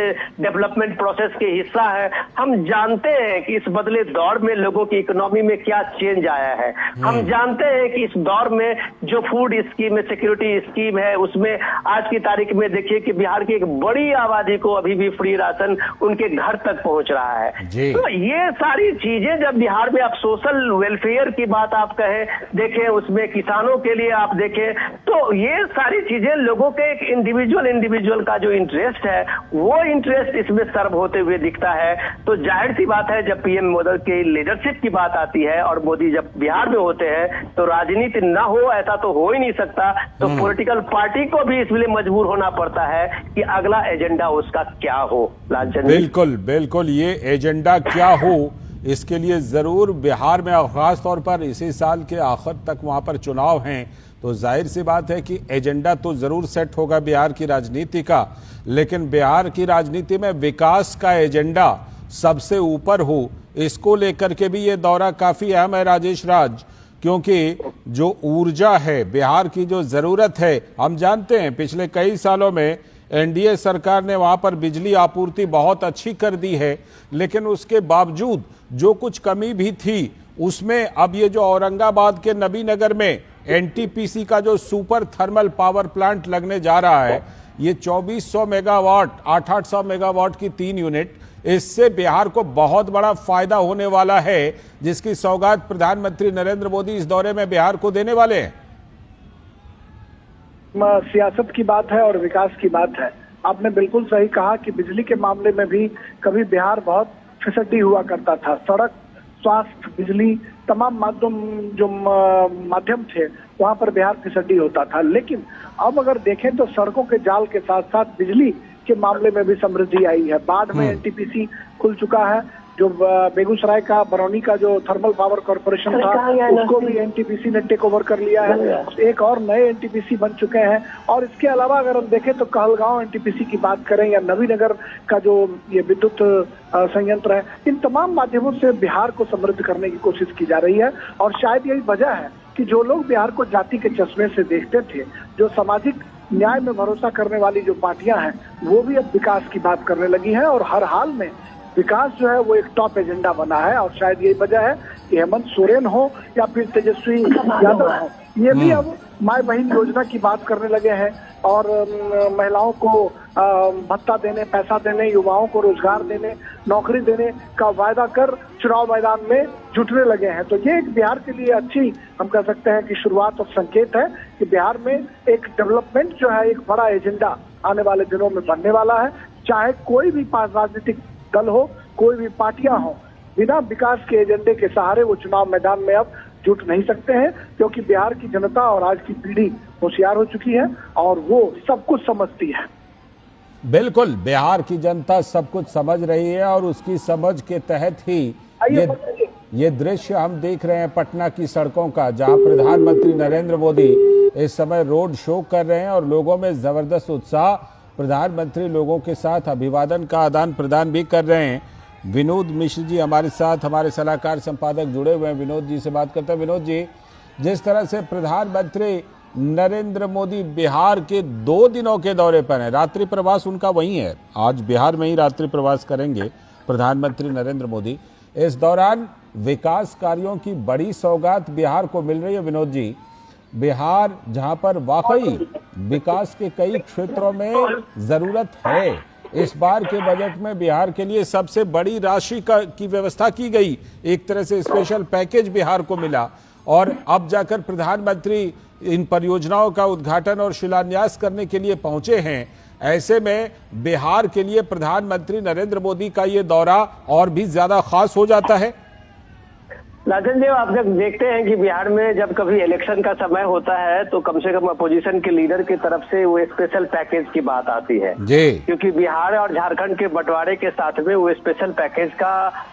डेवलपमेंट प्रोसेस के हिस्सा है, हम जानते हैं कि इस बदले दौर में लोगों की इकोनॉमी में क्या चेंज आया है। हम जानते हैं कि इस दौर में जो फूड स्कीम है, सिक्योरिटी स्कीम है, उसमें आज की तारीख में देखिए कि बिहार की एक बड़ी आबादी को अभी भी फ्री राशन उनके घर तक पहुंच रहा है। तो ये सारी चीजें जब बिहार में आप सोशल वेलफेयर की बात आप कहें, देखें उसमें किसानों के लिए आप देखें, तो ये सारी चीजें लोगों के एक इंडिविजुअल का जो इंटरेस्ट है वो इंटरेस्ट इसमें सर्व होते हुए दिखता है। तो जाहिर सी बात है जब पीएम मोदी की लीडरशिप की बात आती है और मोदी जब बिहार में होते हैं तो राजनीति न हो ऐसा तो हो ही नहीं सकता। तो पॉलिटिकल पार्टी को भी इसलिए मजबूर होना पड़ता है कि अगला एजेंडा उसका क्या हो। लालचंद बिल्कुल बिल्कुल, ये एजेंडा क्या हो इसके लिए जरूर बिहार में और खास तौर पर इसी साल के आखिर तक वहां पर चुनाव हैं, तो जाहिर सी बात है कि एजेंडा तो जरूर सेट होगा बिहार की राजनीति का। लेकिन बिहार की राजनीति में विकास का एजेंडा सबसे ऊपर हो, इसको लेकर के भी ये दौरा काफी अहम है राजेश राज, क्योंकि जो ऊर्जा है, बिहार की जो जरूरत है, हम जानते हैं पिछले कई सालों में एनडीए सरकार ने वहां पर बिजली आपूर्ति बहुत अच्छी कर दी है, लेकिन उसके बावजूद जो कुछ कमी भी थी उसमें अब ये जो औरंगाबाद के नबीनगर में एनटीपीसी का जो सुपर थर्मल पावर प्लांट लगने जा रहा है, ये 2400 मेगावाट 800 मेगावाट की 3 यूनिट, इससे बिहार को बहुत बड़ा फायदा होने वाला है, जिसकी सौगात प्रधानमंत्री नरेंद्र मोदी इस दौरे में बिहार को देने वाले हैं। सियासत की बात है और विकास की बात है। आपने बिल्कुल सही कहा कि बिजली के मामले में भी कभी बिहार बहुत फिसड्डी हुआ करता था। सड़क, स्वास्थ्य, बिजली, तमाम माध्यम थे, वहां पर बिहार फिसड्डी होता था। लेकिन अब अगर देखें तो सड़कों के जाल के साथ साथ बिजली के मामले में भी समृद्धि आई है। बाढ़ में एनटीपीसी खुल चुका है। जो बेगूसराय का बरौनी का जो थर्मल पावर कॉर्पोरेशन था, उसको भी एनटीपीसी ने टेक ओवर कर लिया है। एक और नए एनटीपीसी बन चुके हैं। और इसके अलावा अगर हम देखें तो कहलगांव एनटीपीसी की बात करें या नवीनगर का जो ये विद्युत संयंत्र है, इन तमाम माध्यमों से बिहार को समृद्ध करने की कोशिश की जा रही है। और शायद यही वजह है कि जो लोग बिहार को जाति के चश्मे से देखते थे, जो सामाजिक न्याय में भरोसा करने वाली जो पार्टियां हैं, वो भी अब विकास की बात करने लगी हैं। और हर हाल में विकास जो है वो एक टॉप एजेंडा बना है। और शायद यही वजह है कि हेमंत सोरेन हो या फिर तेजस्वी यादव हो, ये भी अब माई बहन योजना की बात करने लगे हैं और महिलाओं को भत्ता देने, पैसा देने, युवाओं को रोजगार देने, नौकरी देने का वायदा कर चुनाव मैदान में जुटने लगे हैं। तो ये एक बिहार के लिए अच्छी, हम कह सकते हैं कि शुरुआत और संकेत है कि बिहार में एक डेवलपमेंट जो है, एक बड़ा एजेंडा आने वाले दिनों में बनने वाला है। चाहे कोई भी राजनीतिक दल हो, कोई भी पार्टियां हो, बिना विकास के एजेंडे के सहारे वो चुनाव मैदान में अब जुट नहीं सकते हैं, क्योंकि बिहार की जनता और आज की पीढ़ी होशियार हो चुकी है और वो सब कुछ समझती है। बिल्कुल, बिहार की जनता सब कुछ समझ रही है और उसकी समझ के तहत ही ये दृश्य हम देख रहे हैं पटना की सड़कों का, जहां प्रधानमंत्री नरेंद्र मोदी इस समय रोड शो कर रहे हैं और लोगों में जबरदस्त उत्साह। प्रधानमंत्री लोगों के साथ अभिवादन का आदान प्रदान भी कर रहे हैं। विनोद मिश्र जी हमारे साथ, हमारे सलाहकार संपादक जुड़े हुए हैं, विनोद जी से बात करते हैं। विनोद जी, जिस तरह से प्रधानमंत्री नरेंद्र मोदी बिहार के 2 दिनों के दौरे पर हैं, रात्रि प्रवास उनका वहीं है, आज बिहार में ही रात्रि प्रवास करेंगे प्रधानमंत्री नरेंद्र मोदी। इस दौरान विकास कार्यों की बड़ी सौगात बिहार को मिल रही है। विनोद जी, बिहार जहां पर वाकई विकास के कई क्षेत्रों में जरूरत है, इस बार के बजट में बिहार के लिए सबसे बड़ी राशि की व्यवस्था की गई, एक तरह से स्पेशल पैकेज बिहार को मिला और अब जाकर प्रधानमंत्री इन परियोजनाओं का उद्घाटन और शिलान्यास करने के लिए पहुंचे हैं। ऐसे में बिहार के लिए प्रधानमंत्री नरेंद्र मोदी का ये दौरा और भी ज्यादा खास हो जाता है। राजन जी, आप जब देखते हैं कि बिहार में जब कभी इलेक्शन का समय होता है तो कम से कम अपोजिशन के लीडर की तरफ से वो स्पेशल पैकेज की बात आती है जी, क्योंकि बिहार और झारखंड के बंटवारे के साथ में वो स्पेशल पैकेज का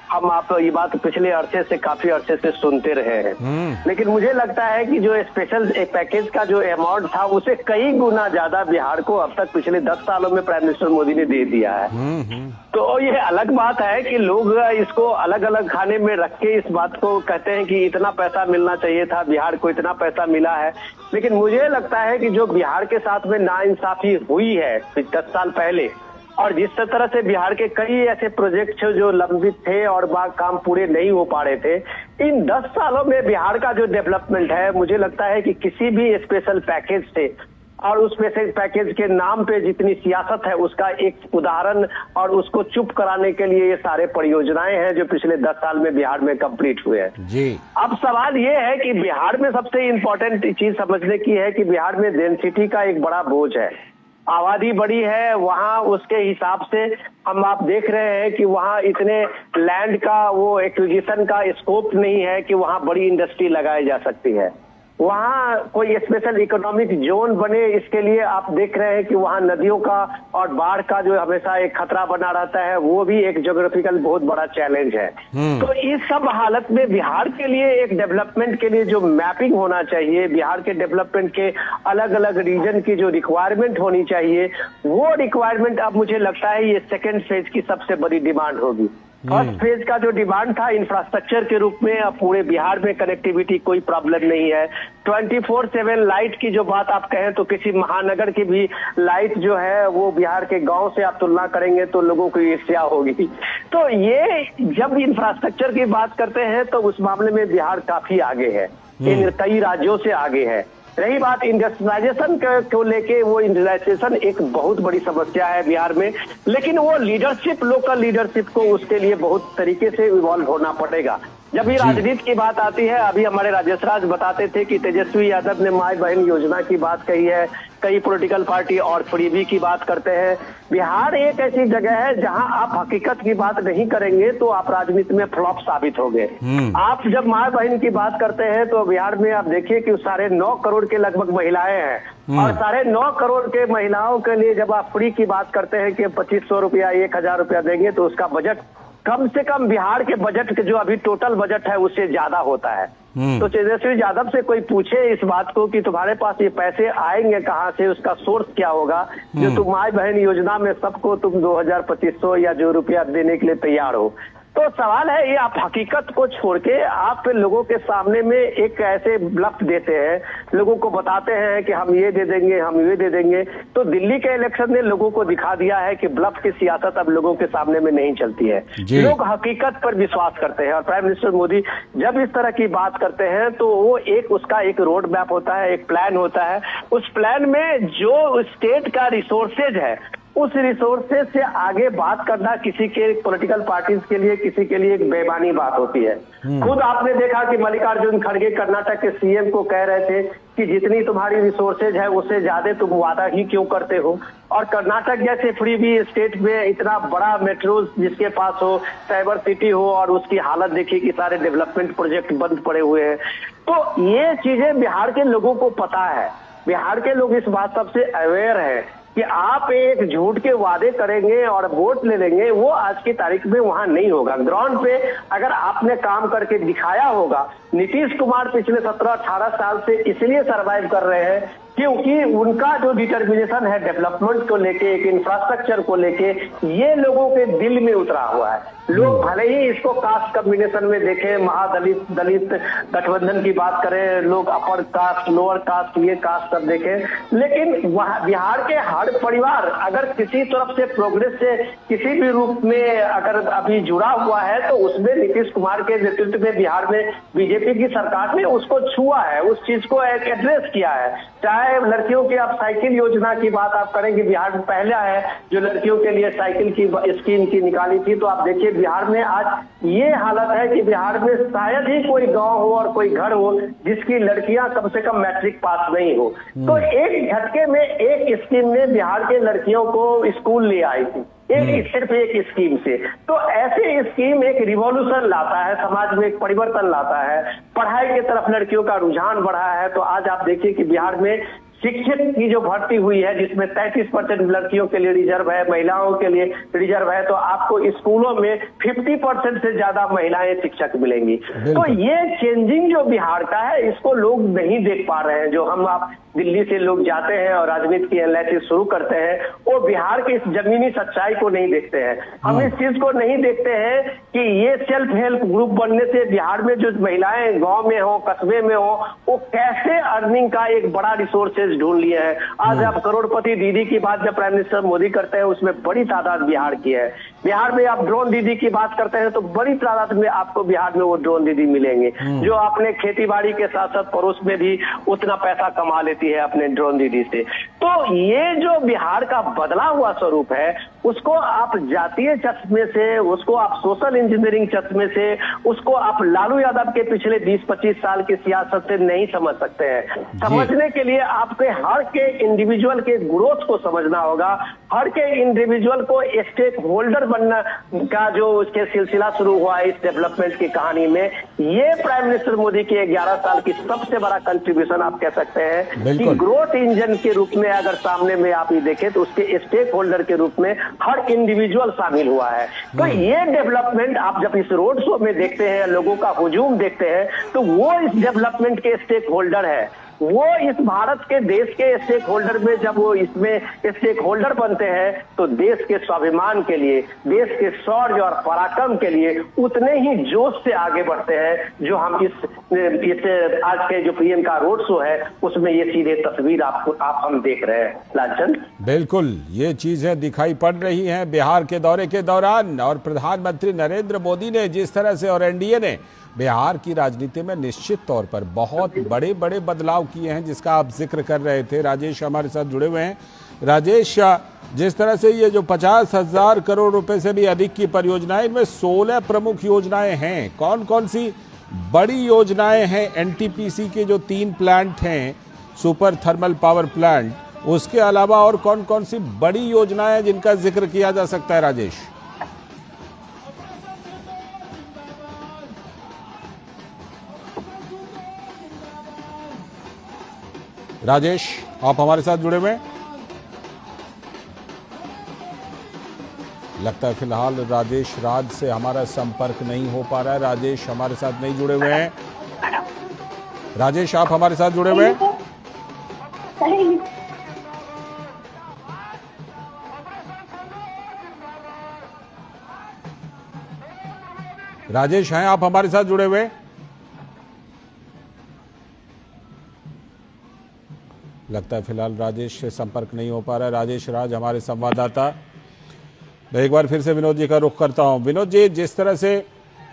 आप ये बात पिछले अरसे से काफी अरसे से सुनते रहे हैं। लेकिन मुझे लगता है कि जो स्पेशल पैकेज का जो अमाउंट था उसे कई गुना ज्यादा बिहार को अब तक पिछले 10 सालों में प्राइम मिनिस्टर मोदी ने दे दिया है। तो ये अलग बात है कि लोग इसको अलग अलग खाने में रख के इस बात को कहते हैं कि इतना पैसा मिलना चाहिए था, बिहार को इतना पैसा मिला है। लेकिन मुझे लगता है कि जो बिहार के साथ में नाइंसाफी हुई है 10 साल पहले, और जिस तरह से बिहार के कई ऐसे प्रोजेक्ट जो लंबित थे और काम पूरे नहीं हो पा रहे थे, इन 10 सालों में बिहार का जो डेवलपमेंट है, मुझे लगता है कि किसी भी स्पेशल पैकेज से और उस स्पेशल पैकेज के नाम पे जितनी सियासत है उसका एक उदाहरण और उसको चुप कराने के लिए ये सारे परियोजनाएं हैं जो पिछले 10 साल में बिहार में कंप्लीट हुए हैं जी। अब सवाल ये है कि बिहार में सबसे इम्पोर्टेंट चीज समझने की है कि बिहार में डेंसिटी का एक बड़ा बोझ है, आबादी बड़ी है वहाँ, उसके हिसाब से आप देख रहे हैं कि वहाँ इतने लैंड का वो एक्विजिशन का स्कोप नहीं है कि वहाँ बड़ी इंडस्ट्री लगाई जा सकती है। वहाँ कोई स्पेशल इकोनॉमिक जोन बने, इसके लिए आप देख रहे हैं कि वहाँ नदियों का और बाढ़ का जो हमेशा एक खतरा बना रहता है, वो भी एक ज्योग्राफिकल बहुत बड़ा चैलेंज है। तो इस सब हालत में बिहार के लिए एक डेवलपमेंट के लिए जो मैपिंग होना चाहिए, बिहार के डेवलपमेंट के अलग अलग रीजन की जो रिक्वायरमेंट होनी चाहिए, वो रिक्वायरमेंट अब मुझे लगता है ये सेकेंड फेज की सबसे बड़ी डिमांड होगी। फर्स्ट फेज का जो डिमांड था इंफ्रास्ट्रक्चर के रूप में, अब पूरे बिहार में कनेक्टिविटी कोई प्रॉब्लम नहीं है। 24/7 लाइट की जो बात आप कहें तो किसी महानगर की भी लाइट जो है वो बिहार के गांव से आप तुलना करेंगे तो लोगों को ईर्ष्या होगी। तो ये जब इंफ्रास्ट्रक्चर की बात करते हैं तो उस मामले में बिहार काफी आगे है, इन कई राज्यों से आगे है। रही बात इंडस्ट्रियलाइजेशन को लेके, वो इंडस्ट्रियलाइजेशन एक बहुत बड़ी समस्या है बिहार में, लेकिन वो लीडरशिप, लोकल लीडरशिप को उसके लिए बहुत तरीके से इवॉल्व होना पड़ेगा। जब ये राजनीति की बात आती है, अभी हमारे राजेश राज बताते थे कि तेजस्वी यादव ने माई बहन योजना की बात कही है, कई पॉलिटिकल पार्टी और फ्रीबी की बात करते हैं। बिहार एक ऐसी जगह है जहां आप हकीकत की बात नहीं करेंगे तो आप राजनीति में फ्लॉप साबित हो गए। आप जब माई बहन की बात करते हैं तो बिहार में आप देखिए कि 9.5 करोड़ के लगभग महिलाएं हैं और 9.5 करोड़ के महिलाओं के लिए जब आप फ्री की बात करते हैं कि 2500 रुपया 1000 रुपया देंगे तो उसका बजट कम से कम बिहार के बजट के जो अभी टोटल बजट है उससे ज्यादा होता है। तो तेजस्वी यादव से कोई पूछे इस बात को कि तुम्हारे पास ये पैसे आएंगे कहाँ से, उसका सोर्स क्या होगा जो तुम माई बहन योजना में सबको तुम 2000 2500 या जो रुपया देने के लिए तैयार हो। तो सवाल है, ये आप हकीकत को छोड़ के आप लोगों के सामने में एक ऐसे ब्लफ देते हैं, लोगों को बताते हैं कि हम ये दे देंगे, हम ये दे देंगे। तो दिल्ली के इलेक्शन ने लोगों को दिखा दिया है कि ब्लफ की सियासत अब लोगों के सामने में नहीं चलती है, लोग हकीकत पर विश्वास करते हैं। और प्राइम मिनिस्टर मोदी जब इस तरह की बात करते हैं तो वो उसका एक रोड मैप होता है, एक प्लान होता है। उस प्लान में जो स्टेट का रिसोर्सेज है उस रिसोर्सेज से आगे बात करना किसी के पॉलिटिकल पार्टीज के लिए, किसी के लिए एक बेईमानी बात होती है। खुद आपने देखा कि मल्लिकार्जुन खड़गे कर्नाटक के सीएम को कह रहे थे कि जितनी तुम्हारी रिसोर्सेज है उससे ज्यादा तुम वादा ही क्यों करते हो। और कर्नाटक जैसे फ्री भी स्टेट में इतना बड़ा मेट्रो जिसके पास हो, साइबर सिटी हो, और उसकी हालत देखिए कि सारे डेवलपमेंट प्रोजेक्ट बंद पड़े हुए हैं। तो ये चीजें बिहार के लोगों को पता है, बिहार के लोग इस बात सबसे अवेयर है कि आप एक झूठ के वादे करेंगे और वोट ले लेंगे, वो आज की तारीख में वहां नहीं होगा। ग्राउंड पे अगर आपने काम करके दिखाया होगा, नीतीश कुमार पिछले 17-18 साल से इसलिए सरवाइव कर रहे हैं क्योंकि उनका जो डिटर्मिनेशन है डेवलपमेंट को लेके, एक इंफ्रास्ट्रक्चर को लेके, ये लोगों के दिल में उतरा हुआ है। लोग भले ही इसको कास्ट कम्बिनेशन में देखें, महादलित दलित गठबंधन की बात करें, लोग अपर कास्ट, लोअर कास्ट, ये कास्ट सब देखें, लेकिन वहाँ बिहार के हर परिवार अगर किसी तरफ से प्रोग्रेस से किसी भी रूप में अगर अभी जुड़ा हुआ है तो उसमें नीतीश कुमार के नेतृत्व में बिहार में बीजेपी की सरकार ने उसको छुआ है, उस चीज को एड्रेस किया है। चाहे लड़कियों की आप साइकिल योजना की बात आप करेंगे, बिहार में पहला है जो लड़कियों के लिए साइकिल की स्कीम की निकाली थी। तो आप देखिए बिहार में आज ये हालत है कि बिहार में शायद ही कोई गांव हो और कोई घर हो जिसकी लड़कियां कम से कम मैट्रिक पास नहीं हो। तो एक झटके में एक स्कीम ने बिहार के लड़कियों को स्कूल ले आई थी, सिर्फ एक स्कीम से। तो ऐसे स्कीम एक रिवॉल्यूशन लाता है, समाज में एक परिवर्तन लाता है, पढ़ाई की तरफ लड़कियों का रुझान बढ़ा है। तो आज आप देखिए कि बिहार में शिक्षक की जो भर्ती हुई है जिसमें 33% लड़कियों के लिए रिजर्व है, महिलाओं के लिए रिजर्व है, तो आपको स्कूलों में 50% से ज्यादा महिलाएं शिक्षक मिलेंगी। तो ये चेंजिंग जो बिहार का है इसको लोग नहीं देख पा रहे हैं। जो हम आप दिल्ली से लोग जाते हैं और राजनीति की एनालिसिस शुरू करते हैं, वो बिहार के इस जमीनी सच्चाई को नहीं देखते हैं। हम इस चीज को नहीं देखते हैं कि ये सेल्फ हेल्प ग्रुप बनने से बिहार में जो महिलाएं गांव में हो, कस्बे में हो, वो कैसे अर्निंग का एक बड़ा रिसोर्सेज ढूंढ लिए हैं। आज आप करोड़पति दीदी की बात जब प्राइम मिनिस्टर मोदी करते हैं उसमें बड़ी तादाद बिहार की है। बिहार में आप ड्रोन दीदी की बात करते हैं तो बड़ी तादाद में आपको बिहार में वो ड्रोन दीदी मिलेंगे जो अपने खेती बाड़ी के साथ साथ पड़ोस में भी उतना पैसा कमा लेती है अपने ड्रोन दीदी से। तो ये जो बिहार का बदला हुआ स्वरूप है उसको आप जातीय चश्मे से, उसको आप सोशल इंजीनियरिंग चश्मे से, उसको आप लालू यादव के पिछले 20-25 साल की सियासत से नहीं समझ सकते हैं। समझने के लिए आपके हर के इंडिविजुअल के ग्रोथ को समझना होगा, हर के इंडिविजुअल को स्टेक होल्डर बनना का जो उसके सिलसिला शुरू हुआ है इस डेवलपमेंट की कहानी में, ये प्राइम मिनिस्टर मोदी के 11 साल की सबसे बड़ा कंट्रीब्यूशन आप कह सकते हैं कि ग्रोथ इंजन के रूप में अगर सामने में आप ये देखें तो उसके स्टेक होल्डर के रूप में हर इंडिविजुअल शामिल हुआ है। तो ये डेवलपमेंट आप जब इस रोड शो में देखते हैं, लोगों का हुजूम देखते हैं, तो वो इस डेवलपमेंट के स्टेक होल्डर है। वो इस भारत के देश के स्टेक होल्डर में जब वो इसमें स्टेक होल्डर बनते हैं तो देश के स्वाभिमान के लिए, देश के शौर्य और पराक्रम के लिए उतने ही जोश से आगे बढ़ते हैं जो हम इस आज के जो पीएम का रोड शो है उसमें ये सीधे तस्वीर आप हम देख रहे हैं लालचंद। बिल्कुल ये चीजें दिखाई पड़ रही हैं बिहार के दौरे के दौरान, और प्रधानमंत्री नरेंद्र मोदी ने जिस तरह से और एनडीए ने बिहार की राजनीति में निश्चित तौर पर बहुत बड़े बड़े बदलाव किए हैं जिसका आप जिक्र कर रहे थे। राजेश हमारे साथ जुड़े हुए हैं। राजेश, जिस तरह से ये जो 50,000 करोड़ रुपए से भी अधिक की परियोजनाएं, इनमें 16 प्रमुख योजनाएं हैं। कौन कौन सी बड़ी योजनाएं हैं? एनटीपीसी के जो 3 प्लांट हैं, सुपर थर्मल पावर प्लांट, उसके अलावा और कौन कौन सी बड़ी योजनाएं हैं जिनका जिक्र किया जा सकता है? राजेश राजेश आप हमारे साथ जुड़े हुए हैं? लगता है फिलहाल राजेश राज से हमारा संपर्क नहीं हो पा रहा है। राजेश हमारे साथ नहीं जुड़े हुए हैं। राजेश आप हमारे साथ जुड़े हुए हैं? राजेश हैं आप हमारे साथ जुड़े हुए? लगता है फिलहाल राजेश से संपर्क नहीं हो पा रहा है। राजेश राज हमारे संवाददाता। मैं एक बार फिर से विनोद जी का रुख करता हूं। विनोद जी, जिस तरह से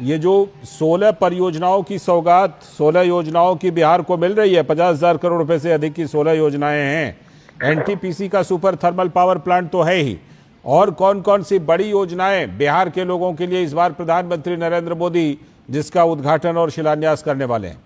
ये जो 16 परियोजनाओं की सौगात, 16 योजनाओं की बिहार को मिल रही है, 50,000 करोड़ रुपए से अधिक की 16 योजनाएं हैं। एनटीपीसी का सुपर थर्मल पावर प्लांट तो है ही, और कौन कौन सी बड़ी योजनाएं बिहार के लोगों के लिए इस बार प्रधानमंत्री नरेंद्र मोदी जिसका उद्घाटन और शिलान्यास करने वाले हैं?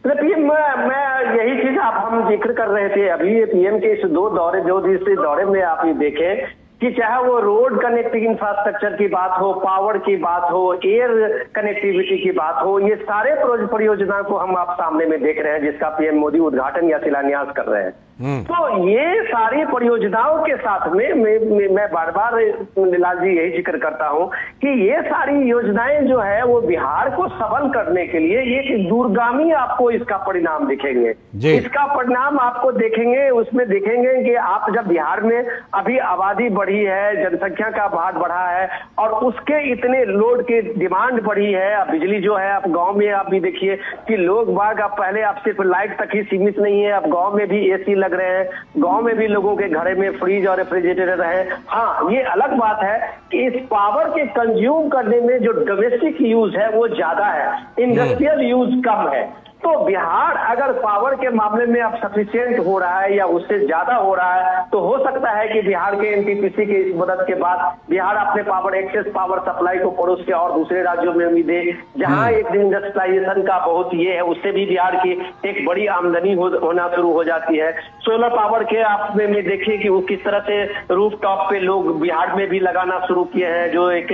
मैं यही चीज हम जिक्र कर रहे थे अभी पीएम के इस 2 दिवसीय दौरे में। आप ये देखें कि चाहे वो रोड कनेक्टिंग इंफ्रास्ट्रक्चर की बात हो, पावर की बात हो, एयर कनेक्टिविटी की बात हो, ये सारे परियोजना को हम आप सामने में देख रहे हैं जिसका पीएम मोदी उद्घाटन या शिलान्यास कर रहे हैं। तो ये सारी परियोजनाओं के साथ में मैं बार बार लाल जी यही जिक्र करता हूं कि ये सारी योजनाएं जो है वो बिहार को सबल करने के लिए एक दूरगामी आपको इसका परिणाम दिखेंगे। इसका परिणाम आपको देखेंगे, उसमें देखेंगे कि आप जब बिहार में अभी आबादी बढ़ी है, जनसंख्या का भार बढ़ा है और उसके इतने लोड की डिमांड बढ़ी है। अब बिजली जो है, अब गांव में आप भी देखिए कि लोग बाग अब पहले आप सिर्फ लाइट तक ही सीमित नहीं है, अब गांव में भी एसी लग रहे हैं, गांव में भी लोगों के घरे में फ्रिज और रेफ्रिजरेटर है। हाँ, ये अलग बात है कि इस पावर के कंज्यूम करने में जो डोमेस्टिक यूज है वो ज्यादा है, इंडस्ट्रियल यूज कम है। तो बिहार अगर पावर के मामले में अब सफिशिएंट हो रहा है या उससे ज्यादा हो रहा है तो हो सकता है कि बिहार के एनटीपीसी के इस मदद के बाद बिहार अपने पावर एक्सेस पावर सप्लाई को पड़ोस के और दूसरे राज्यों में भी दे, जहां एक इंडस्ट्रियलाइजेशन का बहुत ये है, उससे भी बिहार की एक बड़ी आमदनी होना शुरू हो जाती है। सोलर पावर के आप में देखिए कि वो किस तरह से रूफ टॉप पे लोग बिहार में भी लगाना शुरू किए हैं, जो एक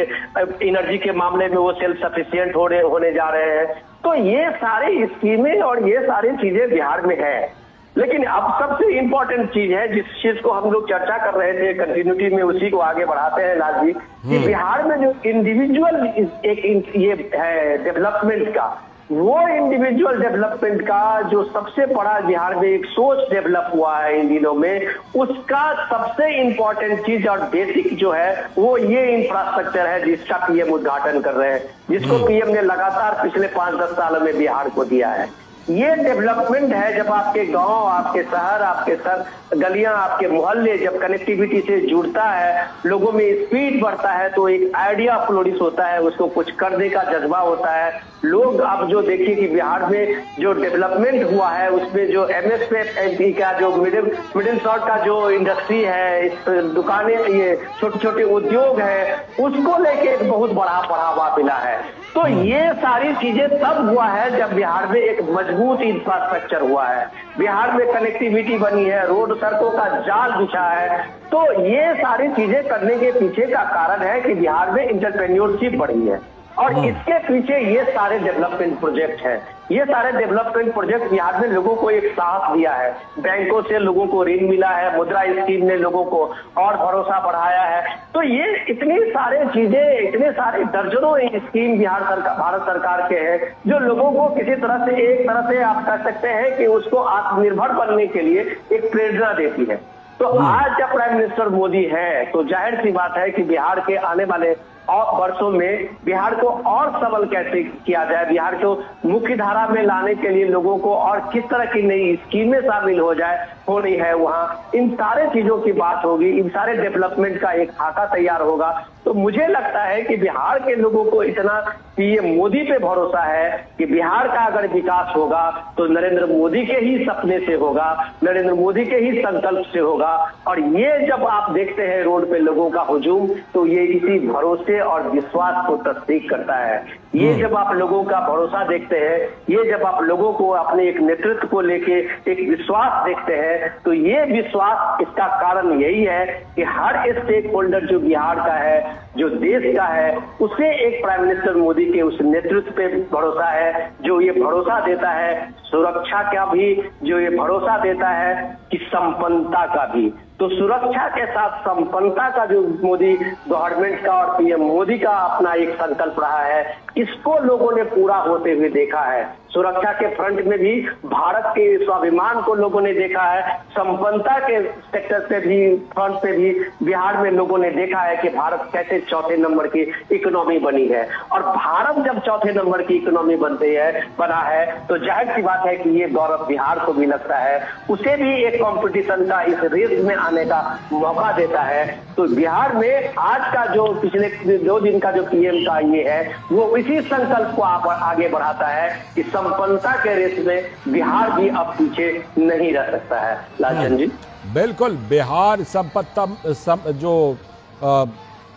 एनर्जी के मामले में वो सेल्फ सफिशिएंट होने जा रहे हैं। तो ये सारी स्कीमें और ये सारी चीजें बिहार में है। लेकिन अब सबसे इम्पोर्टेंट चीज है जिस चीज को हम लोग चर्चा कर रहे थे, कंटिन्यूटी में उसी को आगे बढ़ाते हैं लाल जी, कि बिहार में जो इंडिविजुअल एक ये है डेवलपमेंट का, वो इंडिविजुअल डेवलपमेंट का जो सबसे बड़ा बिहार में एक सोच डेवलप हुआ है इन दिनों में, उसका सबसे इम्पोर्टेंट चीज और बेसिक जो है वो ये इंफ्रास्ट्रक्चर है जिसका पीएम उद्घाटन कर रहे हैं, जिसको पीएम ने लगातार पिछले 5-10 सालों में बिहार को दिया है। ये डेवलपमेंट है जब आपके गांव, आपके शहर, आपके गलियां, आपके मोहल्ले जब कनेक्टिविटी से जुड़ता है, लोगों में स्पीड बढ़ता है तो एक आइडिया फ्लोरिश होता है, उसको कुछ करने का जज्बा होता है। लोग अब जो देखिए कि बिहार में जो डेवलपमेंट हुआ है उसमें जो एमएसपी का जो मिडिल शॉर्ट का जो इंडस्ट्री है, दुकानें, ये छोटे छोटे उद्योग है, उसको लेके एक बहुत बड़ा बढ़ावा मिला है। तो ये सारी चीजें तब हुआ है जब बिहार में एक मजबूत इंफ्रास्ट्रक्चर हुआ है, बिहार में कनेक्टिविटी बनी है, रोड सड़कों का जाल बिछा है। तो ये सारी चीजें करने के पीछे का कारण है कि बिहार में एंटरप्रेन्योरशिप बढ़ी है। और इसके पीछे ये सारे डेवलपमेंट प्रोजेक्ट हैं। ये सारे डेवलपमेंट प्रोजेक्ट बिहार में लोगों को एक साहस दिया है, बैंकों से लोगों को ऋण मिला है, मुद्रा स्कीम ने लोगों को और भरोसा बढ़ाया है। तो ये इतनी सारे चीजें, इतने सारे दर्जनों स्कीम भारत सरकार के हैं जो लोगों को किसी तरह से, एक तरह से आप कह सकते हैं कि उसको आत्मनिर्भर बनने के लिए एक प्रेरणा देती है। तो आज जब प्राइम मिनिस्टर मोदी है तो जाहिर सी बात है कि बिहार के आने वाले और वर्षों में बिहार को और सबल कैसे किया जाए, बिहार को मुख्य धारा में लाने के लिए लोगों को और किस तरह की नई स्कीमें शामिल हो रही है वहाँ, इन सारे चीजों की बात होगी, इन सारे डेवलपमेंट का एक खाका तैयार होगा। तो मुझे लगता है कि बिहार के लोगों को इतना पीएम मोदी पे भरोसा है कि बिहार का अगर विकास होगा तो नरेंद्र मोदी के ही सपने से होगा, नरेंद्र मोदी के ही संकल्प से होगा। और ये जब आप देखते हैं रोड पे लोगों का हुजूम, तो ये इसी भरोसे और विश्वास को तस्दीक करता है। ये जब आप लोगों का भरोसा देखते हैं, ये जब आप लोगों को अपने एक नेतृत्व को लेके एक विश्वास देखते हैं, तो ये विश्वास, इसका कारण यही है कि हर स्टेक होल्डर जो बिहार का है, जो देश का है, उसे एक प्राइम मिनिस्टर मोदी के उस नेतृत्व पे भरोसा है, जो ये भरोसा देता है सुरक्षा का भी, जो ये भरोसा देता है कि संपन्नता का भी। तो सुरक्षा के साथ संपन्नता का जो मोदी गवर्नमेंट का और पीएम मोदी का अपना एक संकल्प रहा है, इसको लोगों ने पूरा होते हुए देखा है। सुरक्षा के फ्रंट में भी भारत के स्वाभिमान को लोगों ने देखा है, संपन्नता के सेक्टर पे भी, फ्रंट पे भी बिहार में लोगों ने देखा है कि भारत कैसे चौथे नंबर की इकोनॉमी बनी है। और भारत जब चौथे नंबर की इकोनॉमी बना है तो जाहिर सी बात है कि ये गौरव बिहार को भी लगता है, उसे भी एक कंपटीशन का इस रेस में आने का मौका देता है। तो बिहार में आज का जो पिछले 2 दिन का जो पीएम का ये है, वो इसी संकल्प को आगे बढ़ाता है कि संपन्नता के रेस में बिहार भी अब पीछे नहीं रह सकता है। लालचंद जी, बिल्कुल, बिहार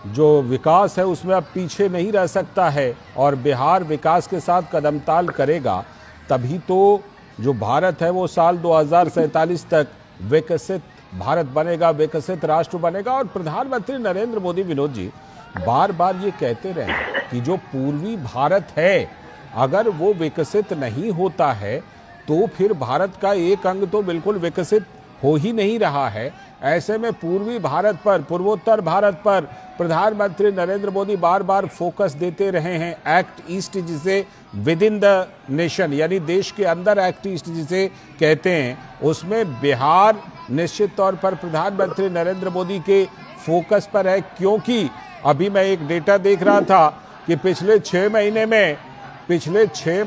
जो विकास है उसमें अब पीछे नहीं रह सकता है और बिहार विकास के साथ कदमताल करेगा, तभी तो जो भारत है वो साल 2047 तक विकसित भारत बनेगा, विकसित राष्ट्र बनेगा। और प्रधानमंत्री नरेंद्र मोदी, विनोद जी, बार बार ये कहते रहे कि जो पूर्वी भारत है, अगर वो विकसित नहीं होता है तो फिर भारत का एक अंग तो बिल्कुल विकसित हो ही नहीं रहा है। ऐसे में पूर्वी भारत पर, पूर्वोत्तर भारत पर प्रधानमंत्री नरेंद्र मोदी बार बार फोकस देते रहे हैं। एक्ट ईस्ट जिसे विद इन द नेशन, यानी देश के अंदर एक्ट ईस्ट जिसे कहते हैं, उसमें बिहार निश्चित तौर पर प्रधानमंत्री नरेंद्र मोदी के फोकस पर है। क्योंकि अभी मैं एक डेटा देख रहा था कि पिछले 6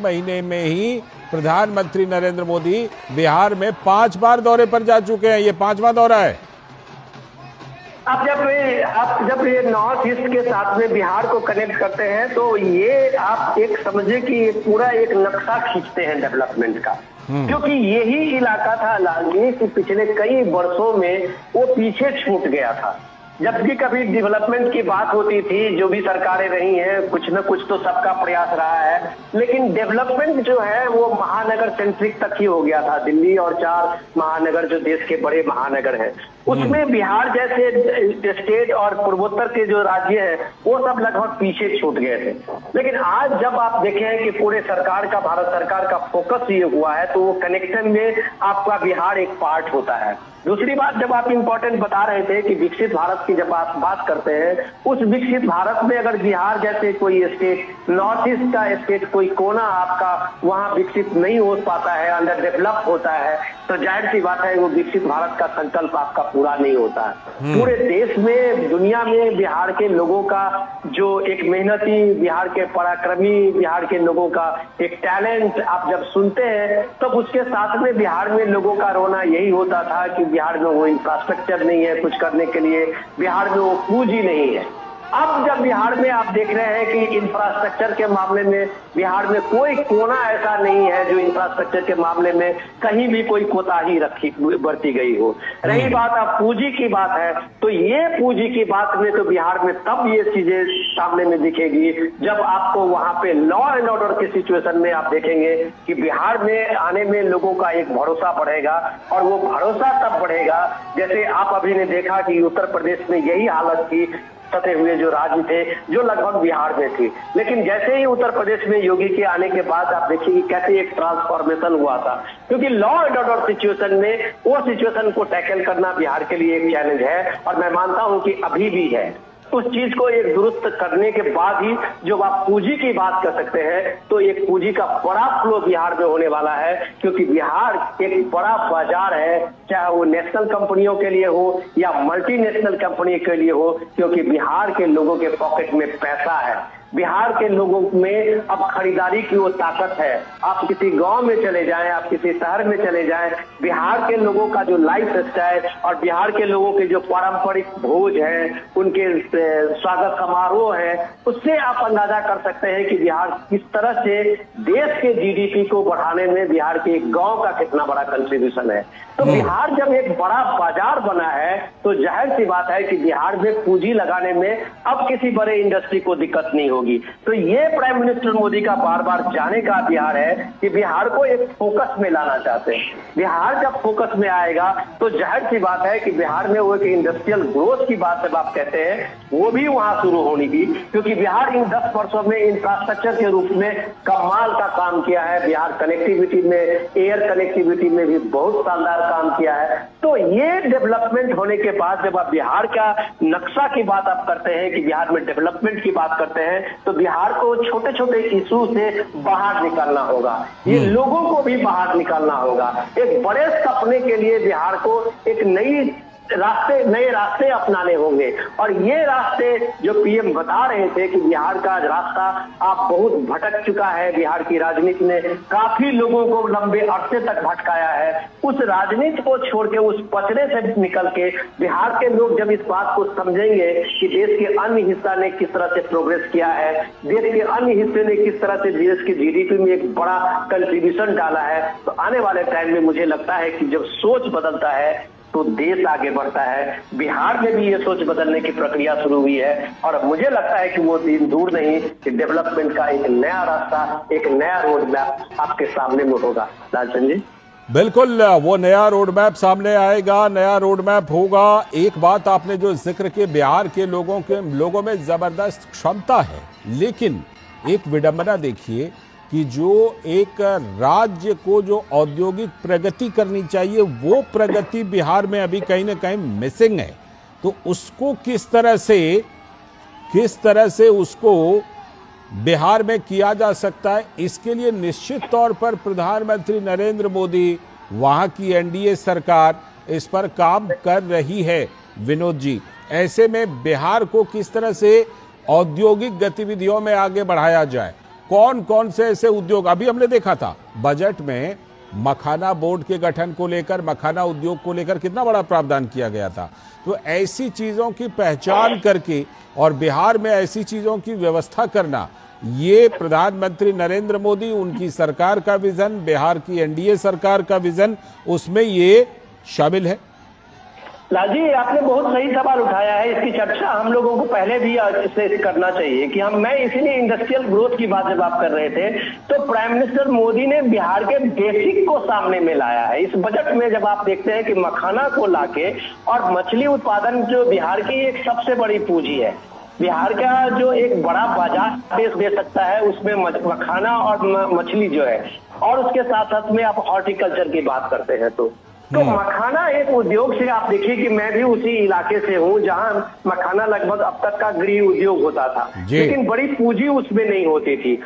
महीने में ही प्रधानमंत्री नरेंद्र मोदी बिहार में 5 बार दौरे पर जा चुके हैं। ये 5वां दौरा है। आप जब ये नॉर्थ ईस्ट के साथ में बिहार को कनेक्ट करते हैं तो ये आप एक समझे कि पूरा एक नक्शा खींचते हैं डेवलपमेंट का। क्योंकि यही इलाका था लालजी कि पिछले कई वर्षों में वो पीछे छूट गया था। जब भी कभी डेवलपमेंट की बात होती थी, जो भी सरकारें रही हैं, कुछ न कुछ तो सबका प्रयास रहा है, लेकिन डेवलपमेंट जो है वो महानगर सेंट्रिक तक ही हो गया था। दिल्ली और 4 महानगर जो देश के बड़े महानगर हैं, उसमें बिहार जैसे स्टेट और पूर्वोत्तर के जो राज्य हैं वो सब लगभग पीछे छूट गए थे। लेकिन आज जब आप देखें कि पूरे सरकार का, भारत सरकार का फोकस ये हुआ है, तो वो कनेक्शन में आपका बिहार एक पार्ट होता है। दूसरी बात, जब आप इम्पोर्टेंट बता रहे थे कि विकसित भारत की जब आप बात करते हैं, उस विकसित भारत में अगर बिहार जैसे कोई स्टेट, नॉर्थ ईस्ट का स्टेट, कोई कोना आपका वहां विकसित नहीं हो पाता है, अंडर डेवलप होता है, तो जाहिर सी बात है वो विकसित भारत का संकल्प आपका पूरा नहीं होता है। पूरे देश में, दुनिया में बिहार के लोगों का जो एक मेहनती, बिहार के पराक्रमी, बिहार के लोगों का एक टैलेंट आप जब सुनते हैं, तब उसके साथ में बिहार में लोगों का रोना यही होता था कि बिहार में वो इंफ्रास्ट्रक्चर नहीं है कुछ करने के लिए, बिहार में वो पूंजी नहीं है। अब जब बिहार में आप देख रहे हैं कि इंफ्रास्ट्रक्चर के मामले में बिहार में कोई कोना ऐसा नहीं है जो इंफ्रास्ट्रक्चर के मामले में कहीं भी कोई कोताही बरती गई हो। रही बात अब पूंजी की बात है, तो ये पूंजी की बात में तो बिहार में तब ये चीजें सामने में दिखेगी जब आपको वहां पे लॉ एंड ऑर्डर की सिचुएशन में आप देखेंगे कि बिहार में आने में लोगों का एक भरोसा बढ़ेगा। और वो भरोसा तब बढ़ेगा, जैसे आप अभी ने देखा कि उत्तर प्रदेश में यही हालत थी, सटे हुए जो राज्य थे, जो लगभग बिहार में थी। लेकिन जैसे ही उत्तर प्रदेश में योगी के आने के बाद आप देखिए कि कैसे एक ट्रांसफॉर्मेशन हुआ था, क्योंकि लॉ एंड ऑर्डर सिचुएशन में वो सिचुएशन को टैकल करना बिहार के लिए एक चैलेंज है, और मैं मानता हूं कि अभी भी है। उस चीज को एक दुरुस्त करने के बाद ही जो आप पूंजी की बात कर सकते हैं, तो एक पूंजी का बड़ा फ्लो बिहार में होने वाला है, क्योंकि बिहार एक बड़ा बाजार है, चाहे वो नेशनल कंपनियों के लिए हो या मल्टीनेशनल कंपनी के लिए हो, क्योंकि बिहार के लोगों के पॉकेट में पैसा है। बिहार के लोगों में अब खरीदारी की वो ताकत है। आप किसी गांव में चले जाएं, आप किसी शहर में चले जाएं, बिहार के लोगों का जो लाइफ स्टाइल और बिहार के लोगों के जो पारंपरिक भोज है, उनके स्वागत समारोह है, उससे आप अंदाजा कर सकते हैं कि बिहार किस तरह से देश के जीडीपी को बढ़ाने में बिहार के एक गांव का कितना बड़ा कंट्रीब्यूशन है। तो बिहार जब एक बड़ा बाजार बना है, तो जाहिर सी बात है कि बिहार में पूंजी लगाने में अब किसी बड़े इंडस्ट्री को दिक्कत नहीं होगी। तो ये प्राइम मिनिस्टर मोदी का बार बार जाने का बिहार है कि बिहार को एक फोकस में लाना चाहते हैं। बिहार जब फोकस में आएगा तो जाहिर सी बात है कि बिहार में वो एक इंडस्ट्रियल ग्रोथ की बात जब आप कहते हैं, वो भी वहां शुरू होनी थी, क्योंकि बिहार इन 10 वर्षों में इंफ्रास्ट्रक्चर के रूप में कमाल का काम किया है। बिहार कनेक्टिविटी में, एयर कनेक्टिविटी में भी बहुत शानदार काम किया है। तो ये डेवलपमेंट होने के बाद जब आप बिहार का नक्शा की बात आप करते हैं कि बिहार में डेवलपमेंट की बात करते हैं, तो बिहार को छोटे छोटे इशू से बाहर निकालना होगा। ये लोगों को भी बाहर निकालना होगा। एक बड़े सपने के लिए बिहार को एक नए रास्ते अपनाने होंगे, और ये रास्ते जो पीएम बता रहे थे कि बिहार का रास्ता आप बहुत भटक चुका है, बिहार की राजनीति ने काफी लोगों को लंबे अरसे तक भटकाया है, उस राजनीति को छोड़ के, उस पचड़े से निकल के बिहार के लोग जब इस बात को समझेंगे कि देश के अन्य हिस्सा ने किस तरह से प्रोग्रेस किया है, देश के अन्य हिस्से ने किस तरह से देश की जीडीपी में एक बड़ा कंट्रीब्यूशन डाला है, तो आने वाले टाइम में मुझे लगता है कि जब सोच बदलता है तो देश आगे बढ़ता है। बिहार में भी ये सोच बदलने की प्रक्रिया शुरू हुई है, और मुझे लगता है कि वो दिन दूर नहीं कि डेवलपमेंट का एक नया रास्ता, एक नया रोड मैप आपके सामने में होगा। लालचंद जी, बिल्कुल, वो नया रोड मैप सामने आएगा, नया रोड मैप होगा। एक बात आपने जो जिक्र की, बिहार के लोगों में जबरदस्त क्षमता है, लेकिन एक विडंबना देखिए कि जो एक राज्य को जो औद्योगिक प्रगति करनी चाहिए, वो प्रगति बिहार में अभी कहीं ना कहीं मिसिंग है। तो उसको किस तरह से उसको बिहार में किया जा सकता है, इसके लिए निश्चित तौर पर प्रधानमंत्री नरेंद्र मोदी, वहां की एनडीए सरकार इस पर काम कर रही है। विनोद जी, ऐसे में बिहार को किस तरह से औद्योगिक गतिविधियों में आगे बढ़ाया जाए, कौन कौन से ऐसे उद्योग, अभी हमने देखा था बजट में मखाना बोर्ड के गठन को लेकर, मखाना उद्योग को लेकर कितना बड़ा प्रावधान किया गया था। तो ऐसी चीजों की पहचान करके और बिहार में ऐसी चीजों की व्यवस्था करना, ये प्रधानमंत्री नरेंद्र मोदी, उनकी सरकार का विजन, बिहार की एनडीए सरकार का विजन, उसमें ये शामिल है। लालजी, आपने बहुत सही सवाल उठाया है। इसकी चर्चा हम लोगों को पहले भी इससे करना चाहिए कि मैं इसीलिए इंडस्ट्रियल ग्रोथ की बात जब आप कर रहे थे, तो प्राइम मिनिस्टर मोदी ने बिहार के बेसिक को सामने में लाया है। इस बजट में जब आप देखते हैं कि मखाना को लाके, और मछली उत्पादन जो बिहार की एक सबसे बड़ी पूंजी है, बिहार का जो एक बड़ा बाजार देश दे सकता है, उसमें मखाना और मछली जो है, और उसके साथ साथ में आप हॉर्टिकल्चर की बात करते हैं तो मखाना एक उद्योग से आप देखिए कि मैं भी उसी इलाके से हूँ जहाँ मखाना लगभग अब तक का गृह उद्योग होता था, लेकिन बड़ी पूंजी उसमें नहीं होती थी।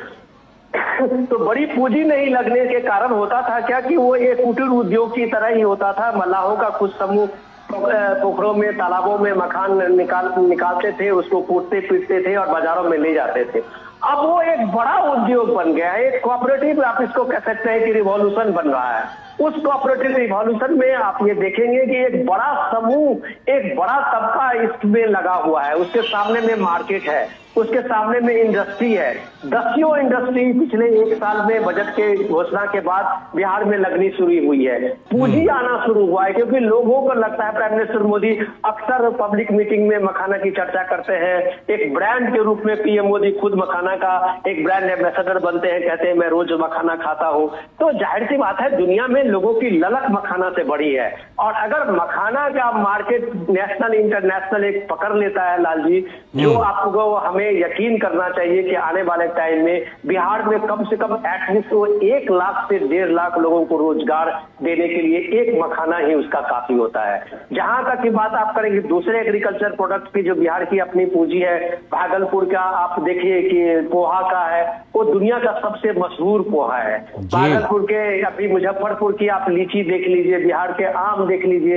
तो बड़ी पूंजी नहीं लगने के कारण होता था क्या कि वो एक कुटीर उद्योग की तरह ही होता था। मल्लाहों का कुछ समूह पोखरों में, तालाबों में मखान निकालते थे, उसको कूटते पीटते थे और बाजारों में ले जाते थे। अब वो एक बड़ा उद्योग बन गया है, एक कोऑपरेटिव, आप इसको कह सकते हैं कि रिवॉल्यूशन बन रहा है। उस कोऑपरेटिव रिवॉल्यूशन में आप ये देखेंगे कि एक बड़ा समूह, एक बड़ा तबका इसमें लगा हुआ है, उसके सामने में मार्केट है। उसके सामने में इंडस्ट्री है। दसियों इंडस्ट्री पिछले एक साल में बजट के घोषणा के बाद बिहार में लगनी शुरू हुई है, पूंजी आना शुरू हुआ है, क्योंकि लोगों को लगता है प्राइम मिनिस्टर मोदी अक्सर पब्लिक मीटिंग में मखाना की चर्चा करते हैं। एक ब्रांड के रूप में पीएम मोदी खुद मखाना का एक ब्रांड एम्बेसडर बनते हैं, कहते हैं मैं रोज मखाना खाता हूं। तो जाहिर सी बात है दुनिया में लोगों की ललक मखाना से बड़ी है, और अगर मखाना का मार्केट नेशनल इंटरनेशनल एक पकड़ लेता है लाल जी, जो आपको हमें यकीन करना चाहिए कि आने वाले टाइम में बिहार में कम से कम एटलीस्ट 1 लाख से 1.5 लाख लोगों को रोजगार देने के लिए एक मखाना ही उसका काफी होता है। जहां तक की बात आप करेंगे दूसरे एग्रीकल्चर प्रोडक्ट की, जो बिहार की अपनी पूंजी है, भागलपुर का आप देखिए कि पोहा का है, वो दुनिया का सबसे मशहूर पोहा है। भागलपुर के अभी मुजफ्फरपुर की आप लीची देख लीजिए, बिहार के आम देख लीजिए,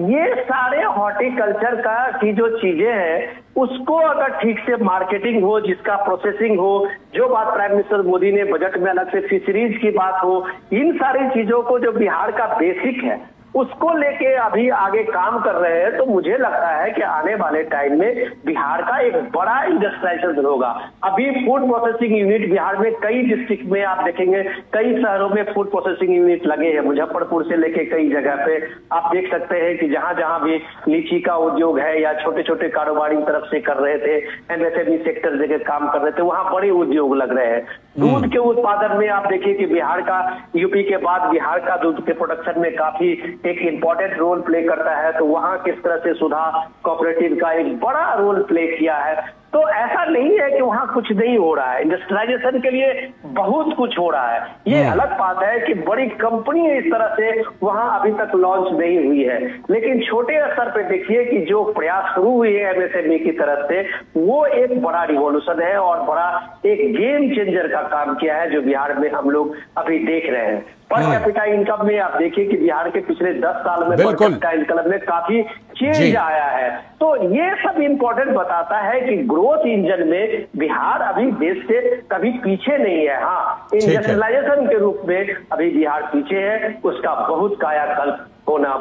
ये सारे हॉर्टिकल्चर का की जो चीजें हैं उसको अगर ठीक से मार्केटिंग हो, जिसका प्रोसेसिंग हो, जो बात प्राइम मिनिस्टर मोदी ने बजट में अलग से फिशरीज की बात हो, इन सारी चीजों को जो बिहार का बेसिक है उसको लेके अभी आगे काम कर रहे हैं, तो मुझे लगता है कि आने वाले टाइम में बिहार का एक बड़ा इंडस्ट्रियलाइजेशन होगा। अभी फूड प्रोसेसिंग यूनिट बिहार में कई डिस्ट्रिक्ट में आप देखेंगे, कई शहरों में फूड प्रोसेसिंग यूनिट लगे हैं, मुजफ्फरपुर से लेके कई जगह पे आप देख सकते हैं कि जहां जहां भी लीची का उद्योग है या छोटे छोटे कारोबारी तरफ से कर रहे थे, एमएसएमई सेक्टर जगह काम कर रहे थे, वहां बड़े उद्योग लग रहे हैं। दूध के उत्पादन में आप देखिए कि बिहार का, यूपी के बाद बिहार का दूध के प्रोडक्शन में काफी एक इंपॉर्टेंट रोल प्ले करता है, तो वहां किस तरह से सुधा कोऑपरेटिव का एक बड़ा रोल प्ले किया है। तो ऐसा नहीं है कि वहां कुछ नहीं हो रहा है, इंडस्ट्रियलाइजेशन के लिए बहुत कुछ हो रहा है। ये अलग बात है कि बड़ी कंपनी इस तरह से वहां अभी तक लॉन्च नहीं हुई है, लेकिन छोटे स्तर पे देखिए कि जो प्रयास शुरू हुए हैं एमएसएमई की तरफ से, वो एक बड़ा रिवॉल्यूशन है और बड़ा एक गेम चेंजर का काम किया है, जो बिहार में हम लोग अभी देख रहे हैं। पर कैपिटा इनकम में आप देखिए कि बिहार के पिछले 10 साल में पर कैपिटा इनकम में काफी चेंज आया है। तो ये सब इंपॉर्टेंट बताता है कि ग्रोथ इंजन में बिहार अभी देश से कभी पीछे नहीं है। हाँ, इंडस्ट्रियलाइजेशन के रूप में अभी बिहार पीछे है, उसका बहुत कायाकल्प होना